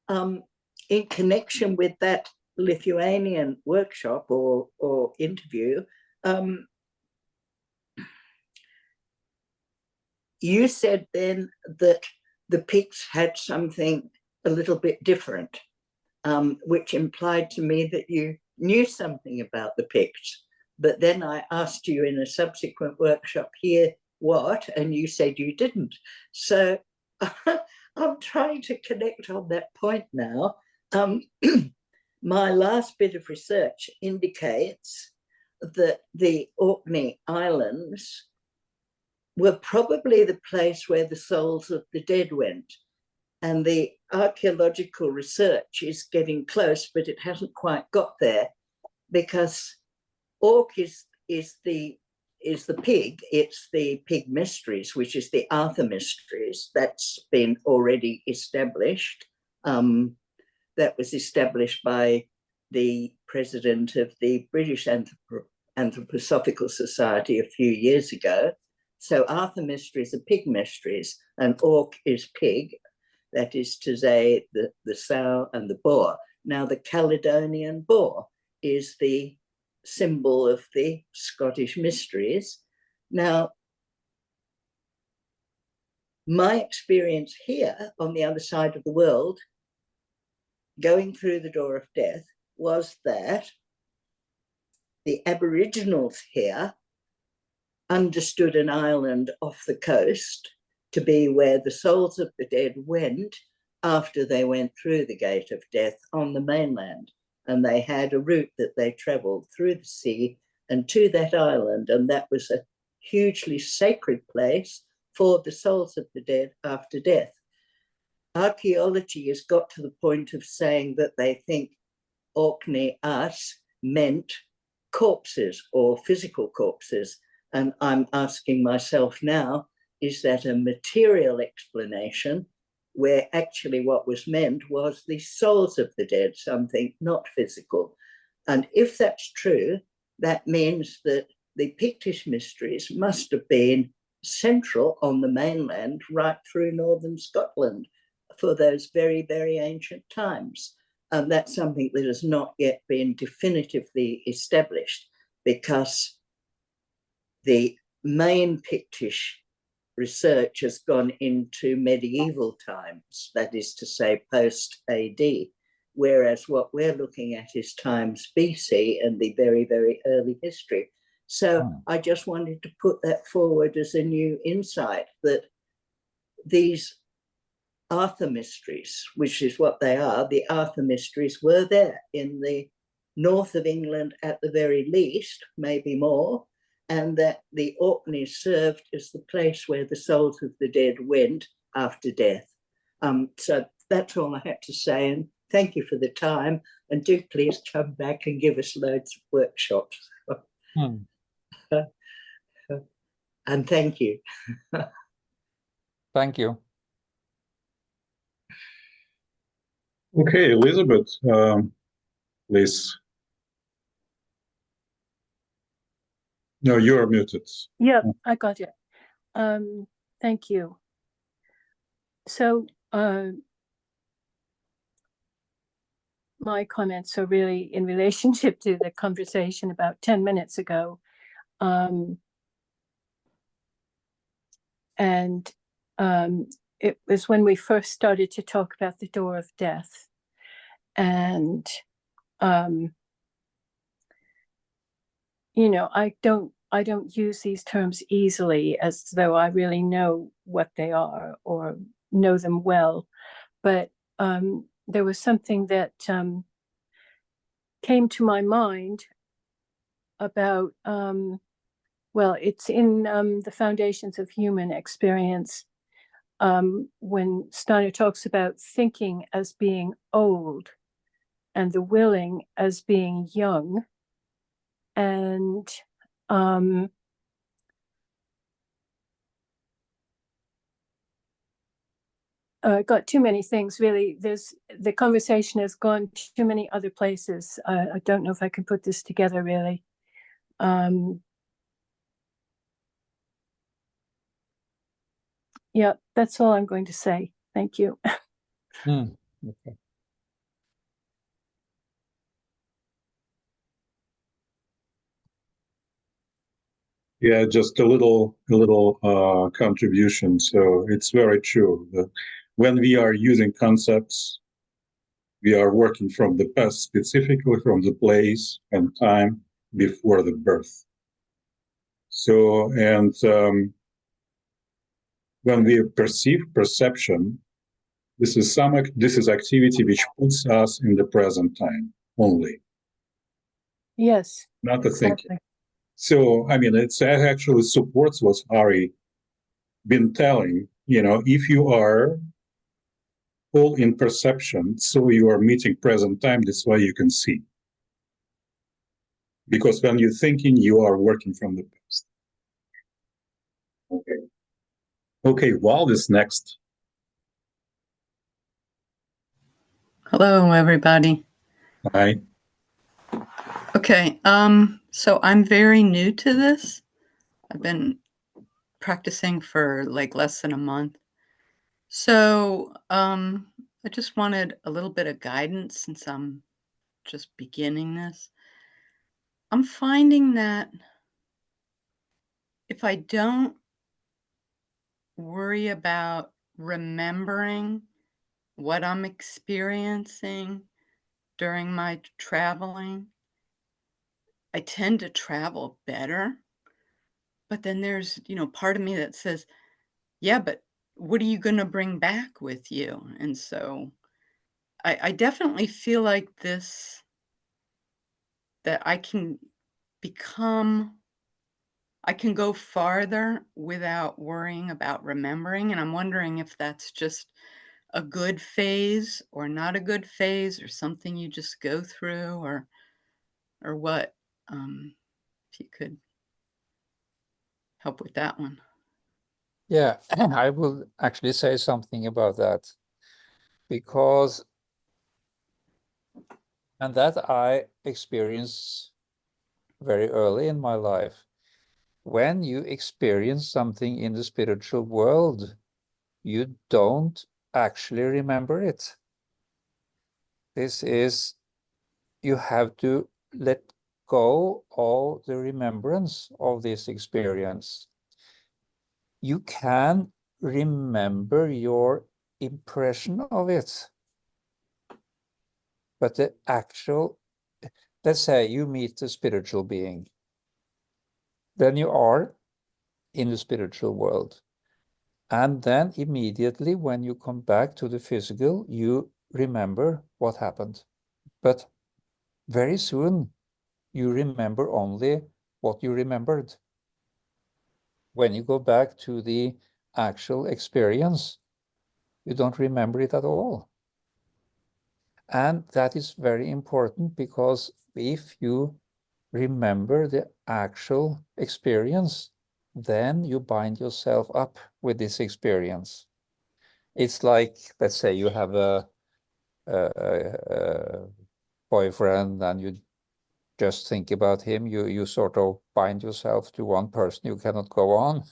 G: in connection with that Lithuanian workshop or interview, you said then that the Picts had something a little bit different, which implied to me that you knew something about the Picts. But then I asked you in a subsequent workshop here what, and you said you didn't. So I'm trying to connect on that point now. My last bit of research indicates that the Orkney Islands were probably the place where the souls of the dead went. And the archaeological research is getting close, but it hasn't quite got there, because Orc is the pig. It's the pig mysteries, which is the Arthur mysteries. That's been already established. That was established by the president of the British Anthroposophical Society a few years ago. So Arthur mysteries are pig mysteries, and Orc is pig. That is to say, the sow and the boar. Now, the Caledonian boar is the symbol of the Scottish mysteries. Now, my experience here on the other side of the world, going through the door of death, was that the Aboriginals here understood an island off the coast to be where the souls of the dead went after they went through the gate of death on the mainland. And they had a route that they traveled through the sea and to that island. And that was a hugely sacred place for the souls of the dead after death. Archaeology has got to the point of saying that they think Orkney us meant corpses or physical corpses. And I'm asking myself now, is that a material explanation where actually what was meant was the souls of the dead, something not physical? And if that's true, that means that the Pictish mysteries must have been central on the mainland right through northern Scotland for those very, very ancient times. And that's something that has not yet been definitively established, because the main Pictish research has gone into medieval times, that is to say post AD, whereas what we're looking at is times BC and the very, very early history. So I just wanted to put that forward as a new insight, that these Arthur mysteries, which is what they are, the Arthur mysteries were there in the north of England at the very least, maybe more, and that the Orkneys served as the place where the souls of the dead went after death. So that's all I had to say, and thank you for the time, and do please come back and give us loads of workshops. And thank you.
B: Thank you.
A: Okay, Elizabeth, please. No, you are muted.
H: Yeah, I got you. Thank you. So my comments are really in relationship to the conversation about 10 minutes ago. It was when we first started to talk about the door of death. And, you know, I don't use these terms easily as though I really know what they are or know them well. but there was something that came to my mind about, well, it's in the Foundations of Human Experience, when Steiner talks about thinking as being old and the willing as being young. And got too many things, really. The conversation has gone too many other places. I don't know if I can put this together, really. Yeah, that's all I'm going to say. Thank you.
B: Okay.
A: Yeah, just a little contribution. So it's very true that when we are using concepts, we are working from the past, specifically from the place and time before the birth. So, and when we perceive perception, this is activity which puts us in the present time only.
H: Yes,
A: not the
H: exactly.
A: thinking. So, I mean, it actually supports what Ari been telling. You know, if you are all in perception, so you are meeting present time, that's why you can see. Because when you're thinking, you are working from the past. Okay. Okay, Wald is next.
I: Hello, everybody.
A: Hi.
I: Okay, so I'm very new to this. I've been practicing for like less than a month. So I just wanted a little bit of guidance since I'm just beginning this. I'm finding that if I don't worry about remembering what I'm experiencing during my traveling, I tend to travel better. But then there's, part of me that says, yeah, but what are you going to bring back with you? And so I definitely feel like this, that I can go farther without worrying about remembering. And I'm wondering if that's just a good phase or not a good phase, or something you just go through, or what. If you could help with that one.
B: Yeah, I will actually say something about that, because, and that I experienced very early in my life. When you experience something in the spiritual world, you don't actually remember it. This is, you have to let go of the remembrance of this experience. You can remember your impression of it, but the actual, let's say you meet a spiritual being, then you are in the spiritual world. And then immediately when you come back to the physical, you remember what happened. But very soon you remember only what you remembered. When you go back to the actual experience, you don't remember it at all. And that is very important, because if you remember the actual experience, then you bind yourself up with this experience. It's like, let's say you have a boyfriend and you just think about him, you sort of bind yourself to one person, you cannot go on.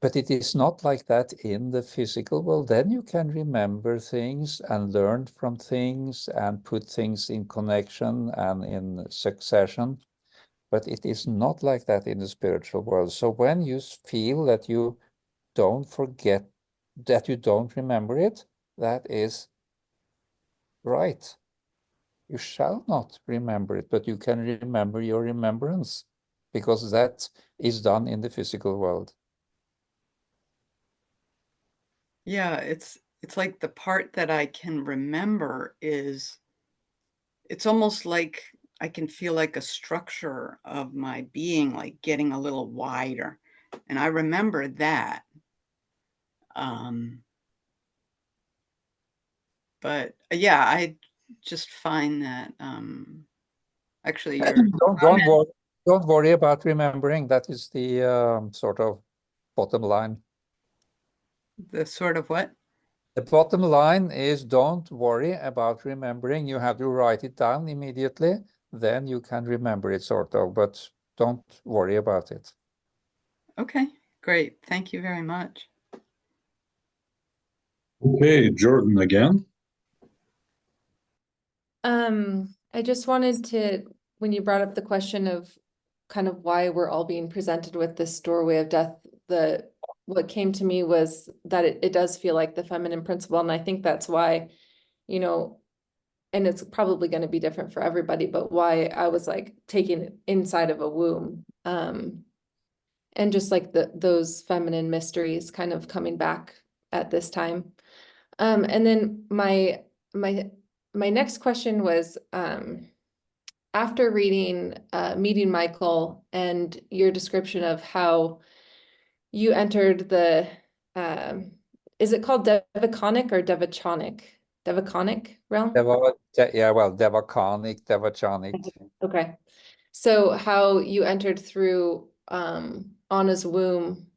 B: But it is not like that in the physical world. Then you can remember things and learn from things and put things in connection and in succession. But it is not like that in the spiritual world. So when you feel that you don't forget, that you don't remember it, that is right. You shall not remember it, but you can remember your remembrance, because that is done in the physical world.
I: Yeah, it's like the part that I can remember is, it's almost like I can feel like a structure of my being, like getting a little wider. And I remember that. But yeah, I just find that actually your
B: Don't worry about remembering. That is the sort of bottom line.
I: the sort of what?
B: The bottom line is don't worry about remembering. You have to write it down immediately. Then you can remember it sort of, but don't worry about it.
I: Okay, great. Thank you very much.
A: Okay, Jordan again.
C: I just wanted to, when you brought up the question of kind of why we're all being presented with this doorway of death, what came to me was that it does feel like the feminine principle. And I think that's why, you know, and it's probably going to be different for everybody, but why I was like taken inside of a womb. And just like those feminine mysteries kind of coming back at this time. And then my next question was, after reading Meeting Michael and your description of how you entered the, is it called devaconic or devachonic? Devaconic realm?
B: Devachanic.
C: Okay. So how you entered through Anna's womb.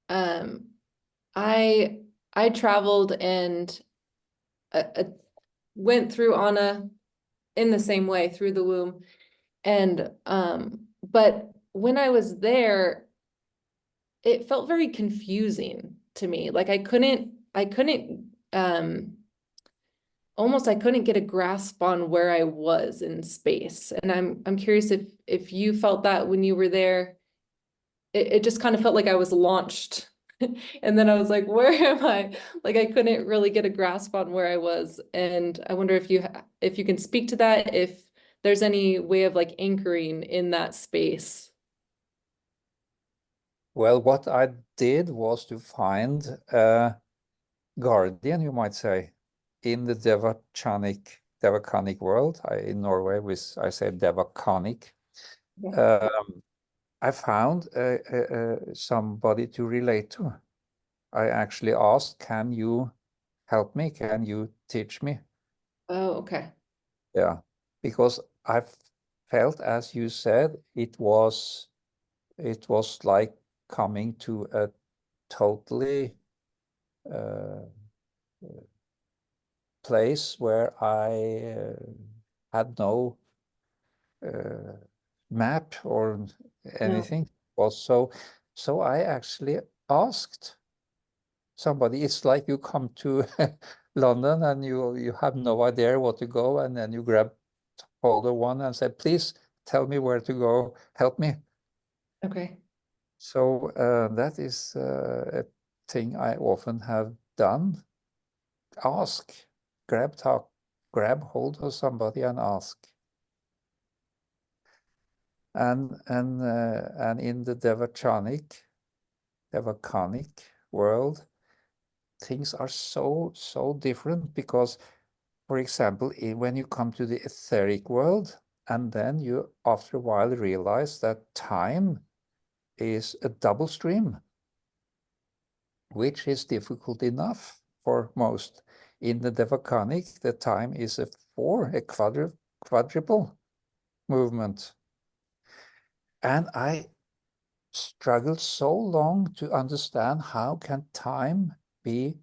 C: I traveled and went through Anna in the same way through the womb. And but when I was there, it felt very confusing to me. Like I couldn't almost I couldn't get a grasp on where I was in space. And I'm curious if you felt that when you were there. It just kind of felt like I was launched. And then I was like, where am I? Like I couldn't really get a grasp on where I was. And I wonder if you can speak to that, if there's any way of like anchoring in that space.
B: Well, what I did was to find a guardian, you might say, in the devaconic world. In Norway, I say devaconic.
C: Yeah.
B: I found somebody to relate to. I actually asked, can you help me? Can you teach me?
C: Oh, okay.
B: Yeah, because I felt, as you said, it was like coming to a totally place where I had no map or anything. Also, so I actually asked somebody. It's like you come to London and you have no idea what to go, and then you grab hold of one and say, please tell me where to go, help me.
C: Okay.
B: So that is a thing I often have done. Ask, grab hold of somebody and ask. And in the devaconic world, things are so different because, for example, when you come to the etheric world, and then you after a while realize that time is a double stream, which is difficult enough for most. In the devaconic, the time is a quadruple movement. And I struggled so long to understand how can time be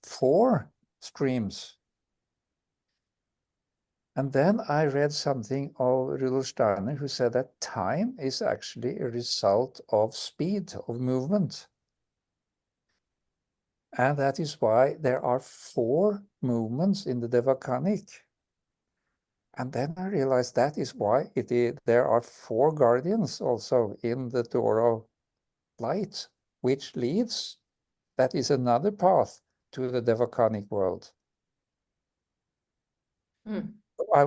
B: 4 streams. And then I read something of Rudolf Steiner, who said that time is actually a result of speed, of movement. And that is why there are 4 movements in the devaconic. And then I realized that is why there are 4 guardians also in the door of light, which leads, that is another path to the devaconic world. I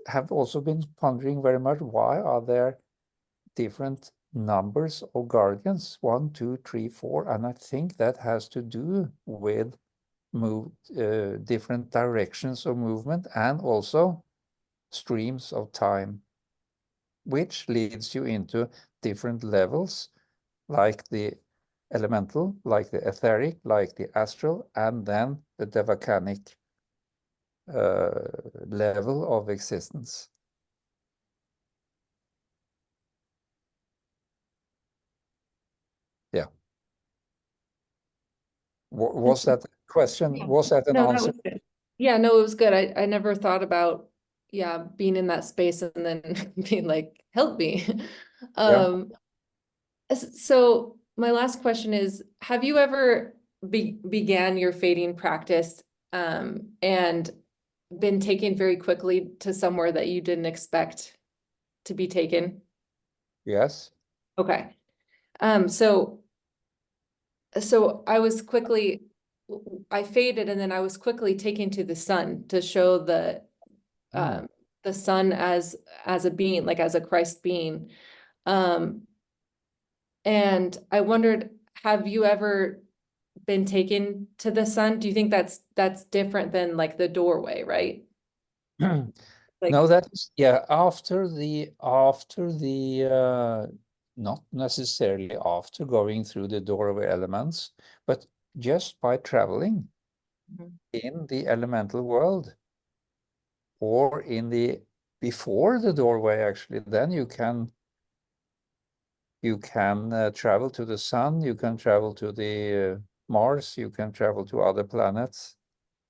B: have also been pondering very much, why are there different numbers of guardians, 1, 2, 3, 4, and I think that has to do with different directions of movement, and also streams of time, which leads you into different levels, like the elemental, like the etheric, like the astral, and then the devonic level of existence. Yeah. Was that a question?
C: Yeah.
B: Was that an
C: No, that
B: answer?
C: was good. Yeah, no, it was good. I never thought about, yeah, being in that space and then being like, help me. So my last question is, have you ever began your fading practice and been taken very quickly to somewhere that you didn't expect to be taken?
B: Yes.
C: Okay. So I faded, and then I was quickly taken to the sun to show the sun as a being, like as a Christ being. And I wondered, have you ever been taken to the sun? Do you think that's different than like the doorway, right? Like,
B: No, that is, yeah, after the not necessarily after going through the doorway elements, but just by traveling in the elemental world, or in the before the doorway, actually, then you can travel to the sun, you can travel to the Mars, you can travel to other planets.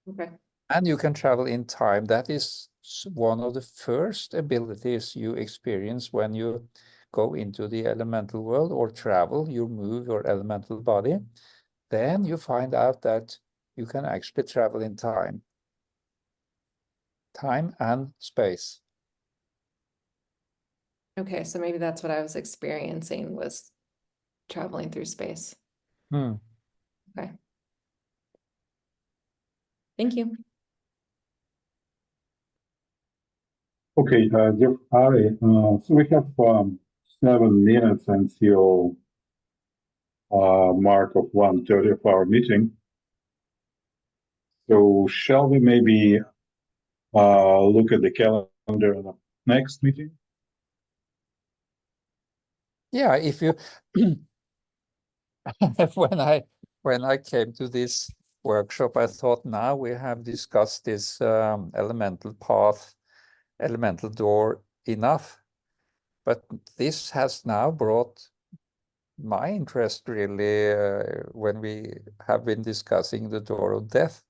C: okay.
B: And you can travel in time. That is one of the first abilities you experience when you go into the elemental world or travel, you move your elemental body. Then you find out that you can actually travel in time and space.
C: Okay, so maybe that's what I was experiencing, was traveling through space. Okay. Thank you.
A: Okay, dear Ari, so we have 7 minutes until mark of 1:30 of our meeting. So shall we maybe look at the calendar of the next meeting?
B: Yeah, if you when I came to this workshop, I thought, now we have discussed this elemental path, elemental door enough. But this has now brought my interest, really, when we have been discussing the door of death.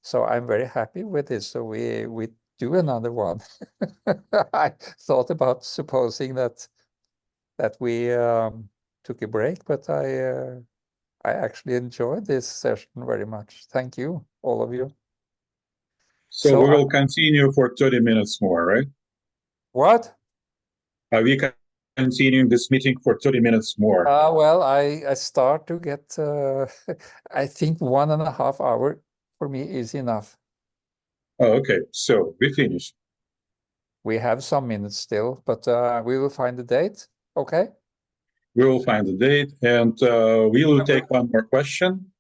B: So I'm very happy with this. So we do another one. I thought about supposing that we took a break, but I actually enjoyed this session very much. Thank you, all of you.
A: So we will continue for 30 minutes more, right?
B: What?
A: Are we continuing this meeting for 30 minutes more?
B: Well, I start to get, I think 1.5 hours for me is enough.
A: Oh, okay. So we finish.
B: We have some minutes still, but we will find the date. Okay.
A: We will find the date, and we will take one more question.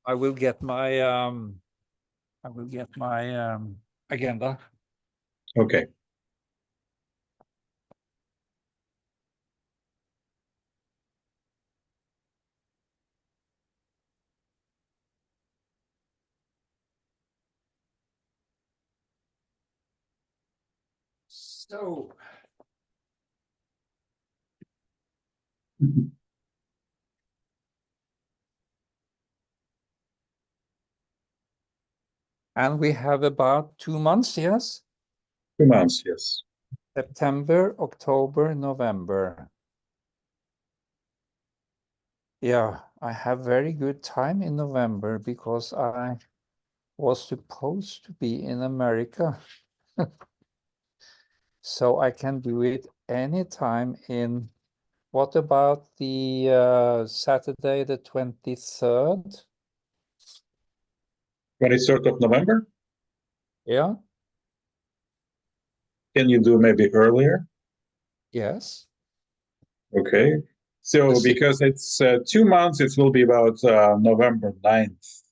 B: I will get my agenda.
A: Okay.
B: So. And we have about 2 months, yes?
A: 2 months, yes.
B: September, October, November. Yeah, I have very good time in November because I was supposed to be in America. So I can do it anytime in, what about the Saturday, the 23rd?
A: 23rd of November?
B: Yeah.
A: Can you do maybe earlier?
B: Yes.
A: Okay. So because it's 2 months, it will be about November 9th.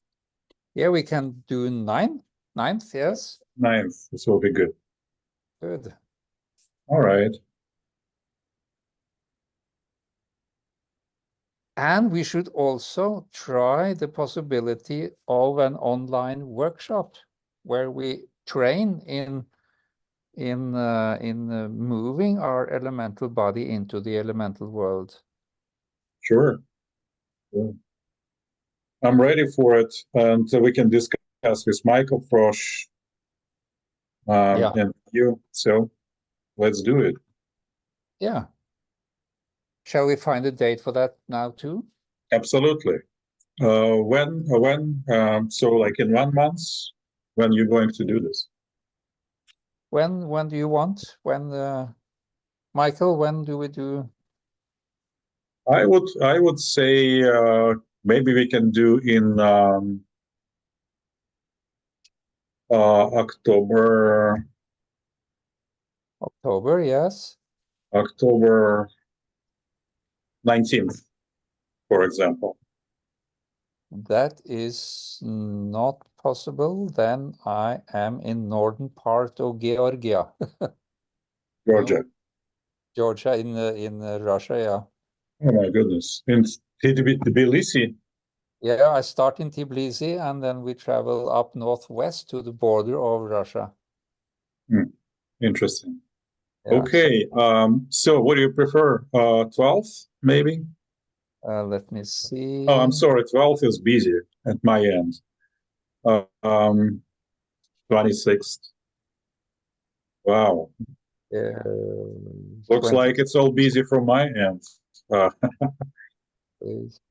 B: Yeah, we can do 9th, yes.
A: 9th, this will be good.
B: Good.
A: All right.
B: And we should also try the possibility of an online workshop where we train in moving our elemental body into the elemental world.
A: Sure. Yeah. I'm ready for it, and we can discuss with Michael Frosch
B: Yeah.
A: and you. So let's do it.
B: Yeah. Shall we find a date for that now too?
A: Absolutely. When? So like in 1 month, when you're going to do this?
B: When do you want? When, Michael, when do we do?
A: I would say maybe we can do in October.
B: October, yes.
A: October 19th, for example.
B: That is not possible. Then I am in northern part of Georgia.
A: Georgia.
B: Georgia in Russia, yeah.
A: Oh my goodness. In Tbilisi.
B: Yeah, I start in Tbilisi and then we travel up northwest to the border of Russia.
A: Interesting.
B: Yeah,
A: Okay. So what do you prefer? 12th, maybe?
B: let me see.
A: Oh, I'm sorry. 12th is busy at my end. 26th. Wow. Looks like it's all busy from my end.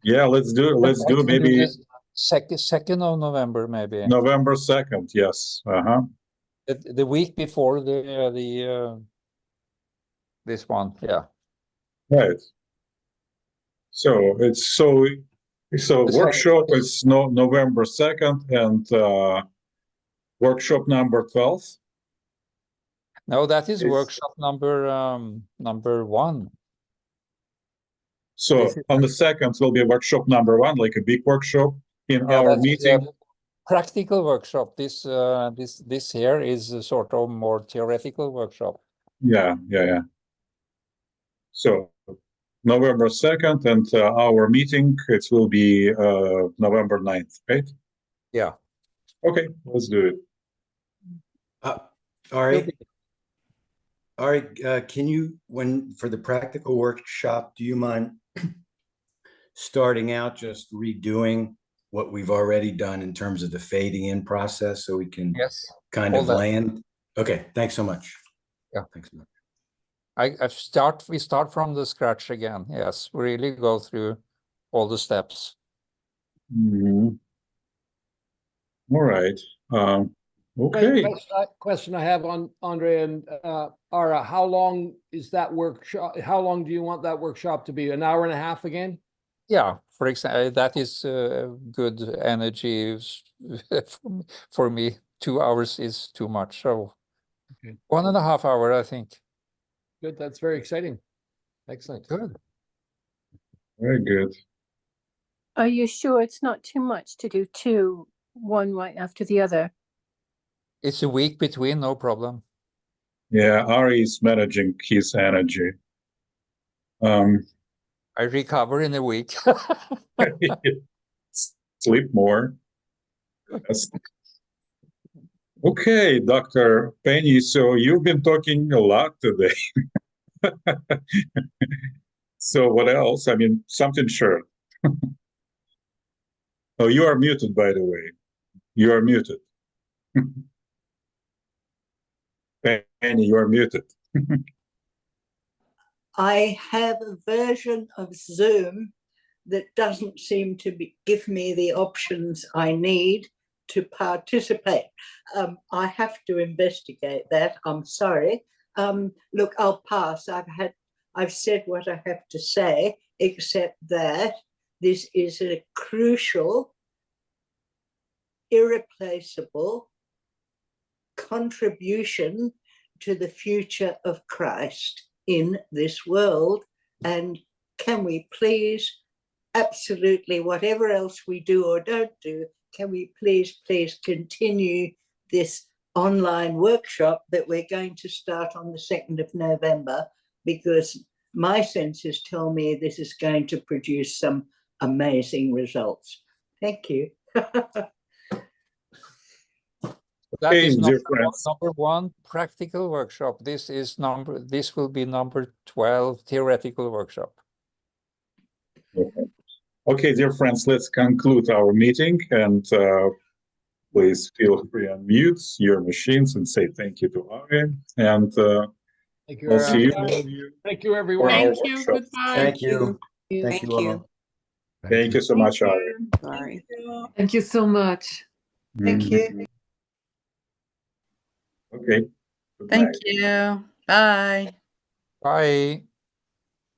A: Yeah, let's do maybe
B: this second of November, maybe.
A: November 2nd. Yes.
B: The week before the this one, yeah.
A: Right. So it's workshop is November 2nd and workshop number 12.
B: No, that is workshop number 1.
A: So on the 2nd will be workshop number 1, like a big workshop in our meeting.
B: Practical workshop. This here is a sort of more theoretical workshop.
A: Yeah. So November 2nd and our meeting, it will be November 9th, right?
B: Yeah.
A: Okay, let's do it.
J: Ari, can you, for the practical workshop, do you mind starting out just redoing what we've already done in terms of the fading in process so we can kind of land? Okay, thanks so much.
B: Yeah.
J: Thanks so much.
B: We start from the scratch again. Yes, we really go through all the steps.
A: All right. Okay.
K: Question I have on Andre and Ara, how long is that workshop? How long do you want that workshop to be? An hour and a half again?
B: Yeah, for example, that is good energy for me. 2 hours is too much. So 1.5 hours, I think.
K: Good. That's very exciting. Excellent.
B: Good.
A: Very good.
H: Are you sure it's not too much to do 2, one right after the other?
B: It's a week between, no problem.
A: Yeah, Ari is managing his energy.
B: I recover in a week.
A: Sleep more. Yes. Okay, Dr. Penny, so you've been talking a lot today. So what else? I mean, something short. Oh, you are muted, by the way. You are muted. Penny, you are muted.
G: I have a version of Zoom that doesn't seem to give me the options I need to participate. I have to investigate that. I'm sorry. Look, I'll pass. I've said what I have to say, except that this is a crucial, irreplaceable contribution to the future of Christ in this world. And can we please, absolutely, whatever else we do or don't do, can we please continue this online workshop that we're going to start on the 2nd of November, because my senses tell me this is going to produce some amazing results. Thank you.
B: That
A: Okay,
B: is
A: dear friends.
B: number 1 practical workshop. This will be number 12 theoretical workshop.
A: Okay, dear friends, let's conclude our meeting, and please feel free to unmute your machines and say thank you to Ari, and
K: Thank you,
A: we'll see you,
K: Ari.
A: all of you,
K: Thank you,
A: for
K: everyone.
A: our
I: Thank you.
A: workshop.
I: Goodbye.
J: Thank you. Thank
F: Thank
J: you
F: you.
J: all.
A: Thank you so much, Ari.
F: Sorry.
L: Thank you so much.
G: Thank you.
A: Okay. Good
I: Thank
A: night.
I: you. Bye.
B: Bye.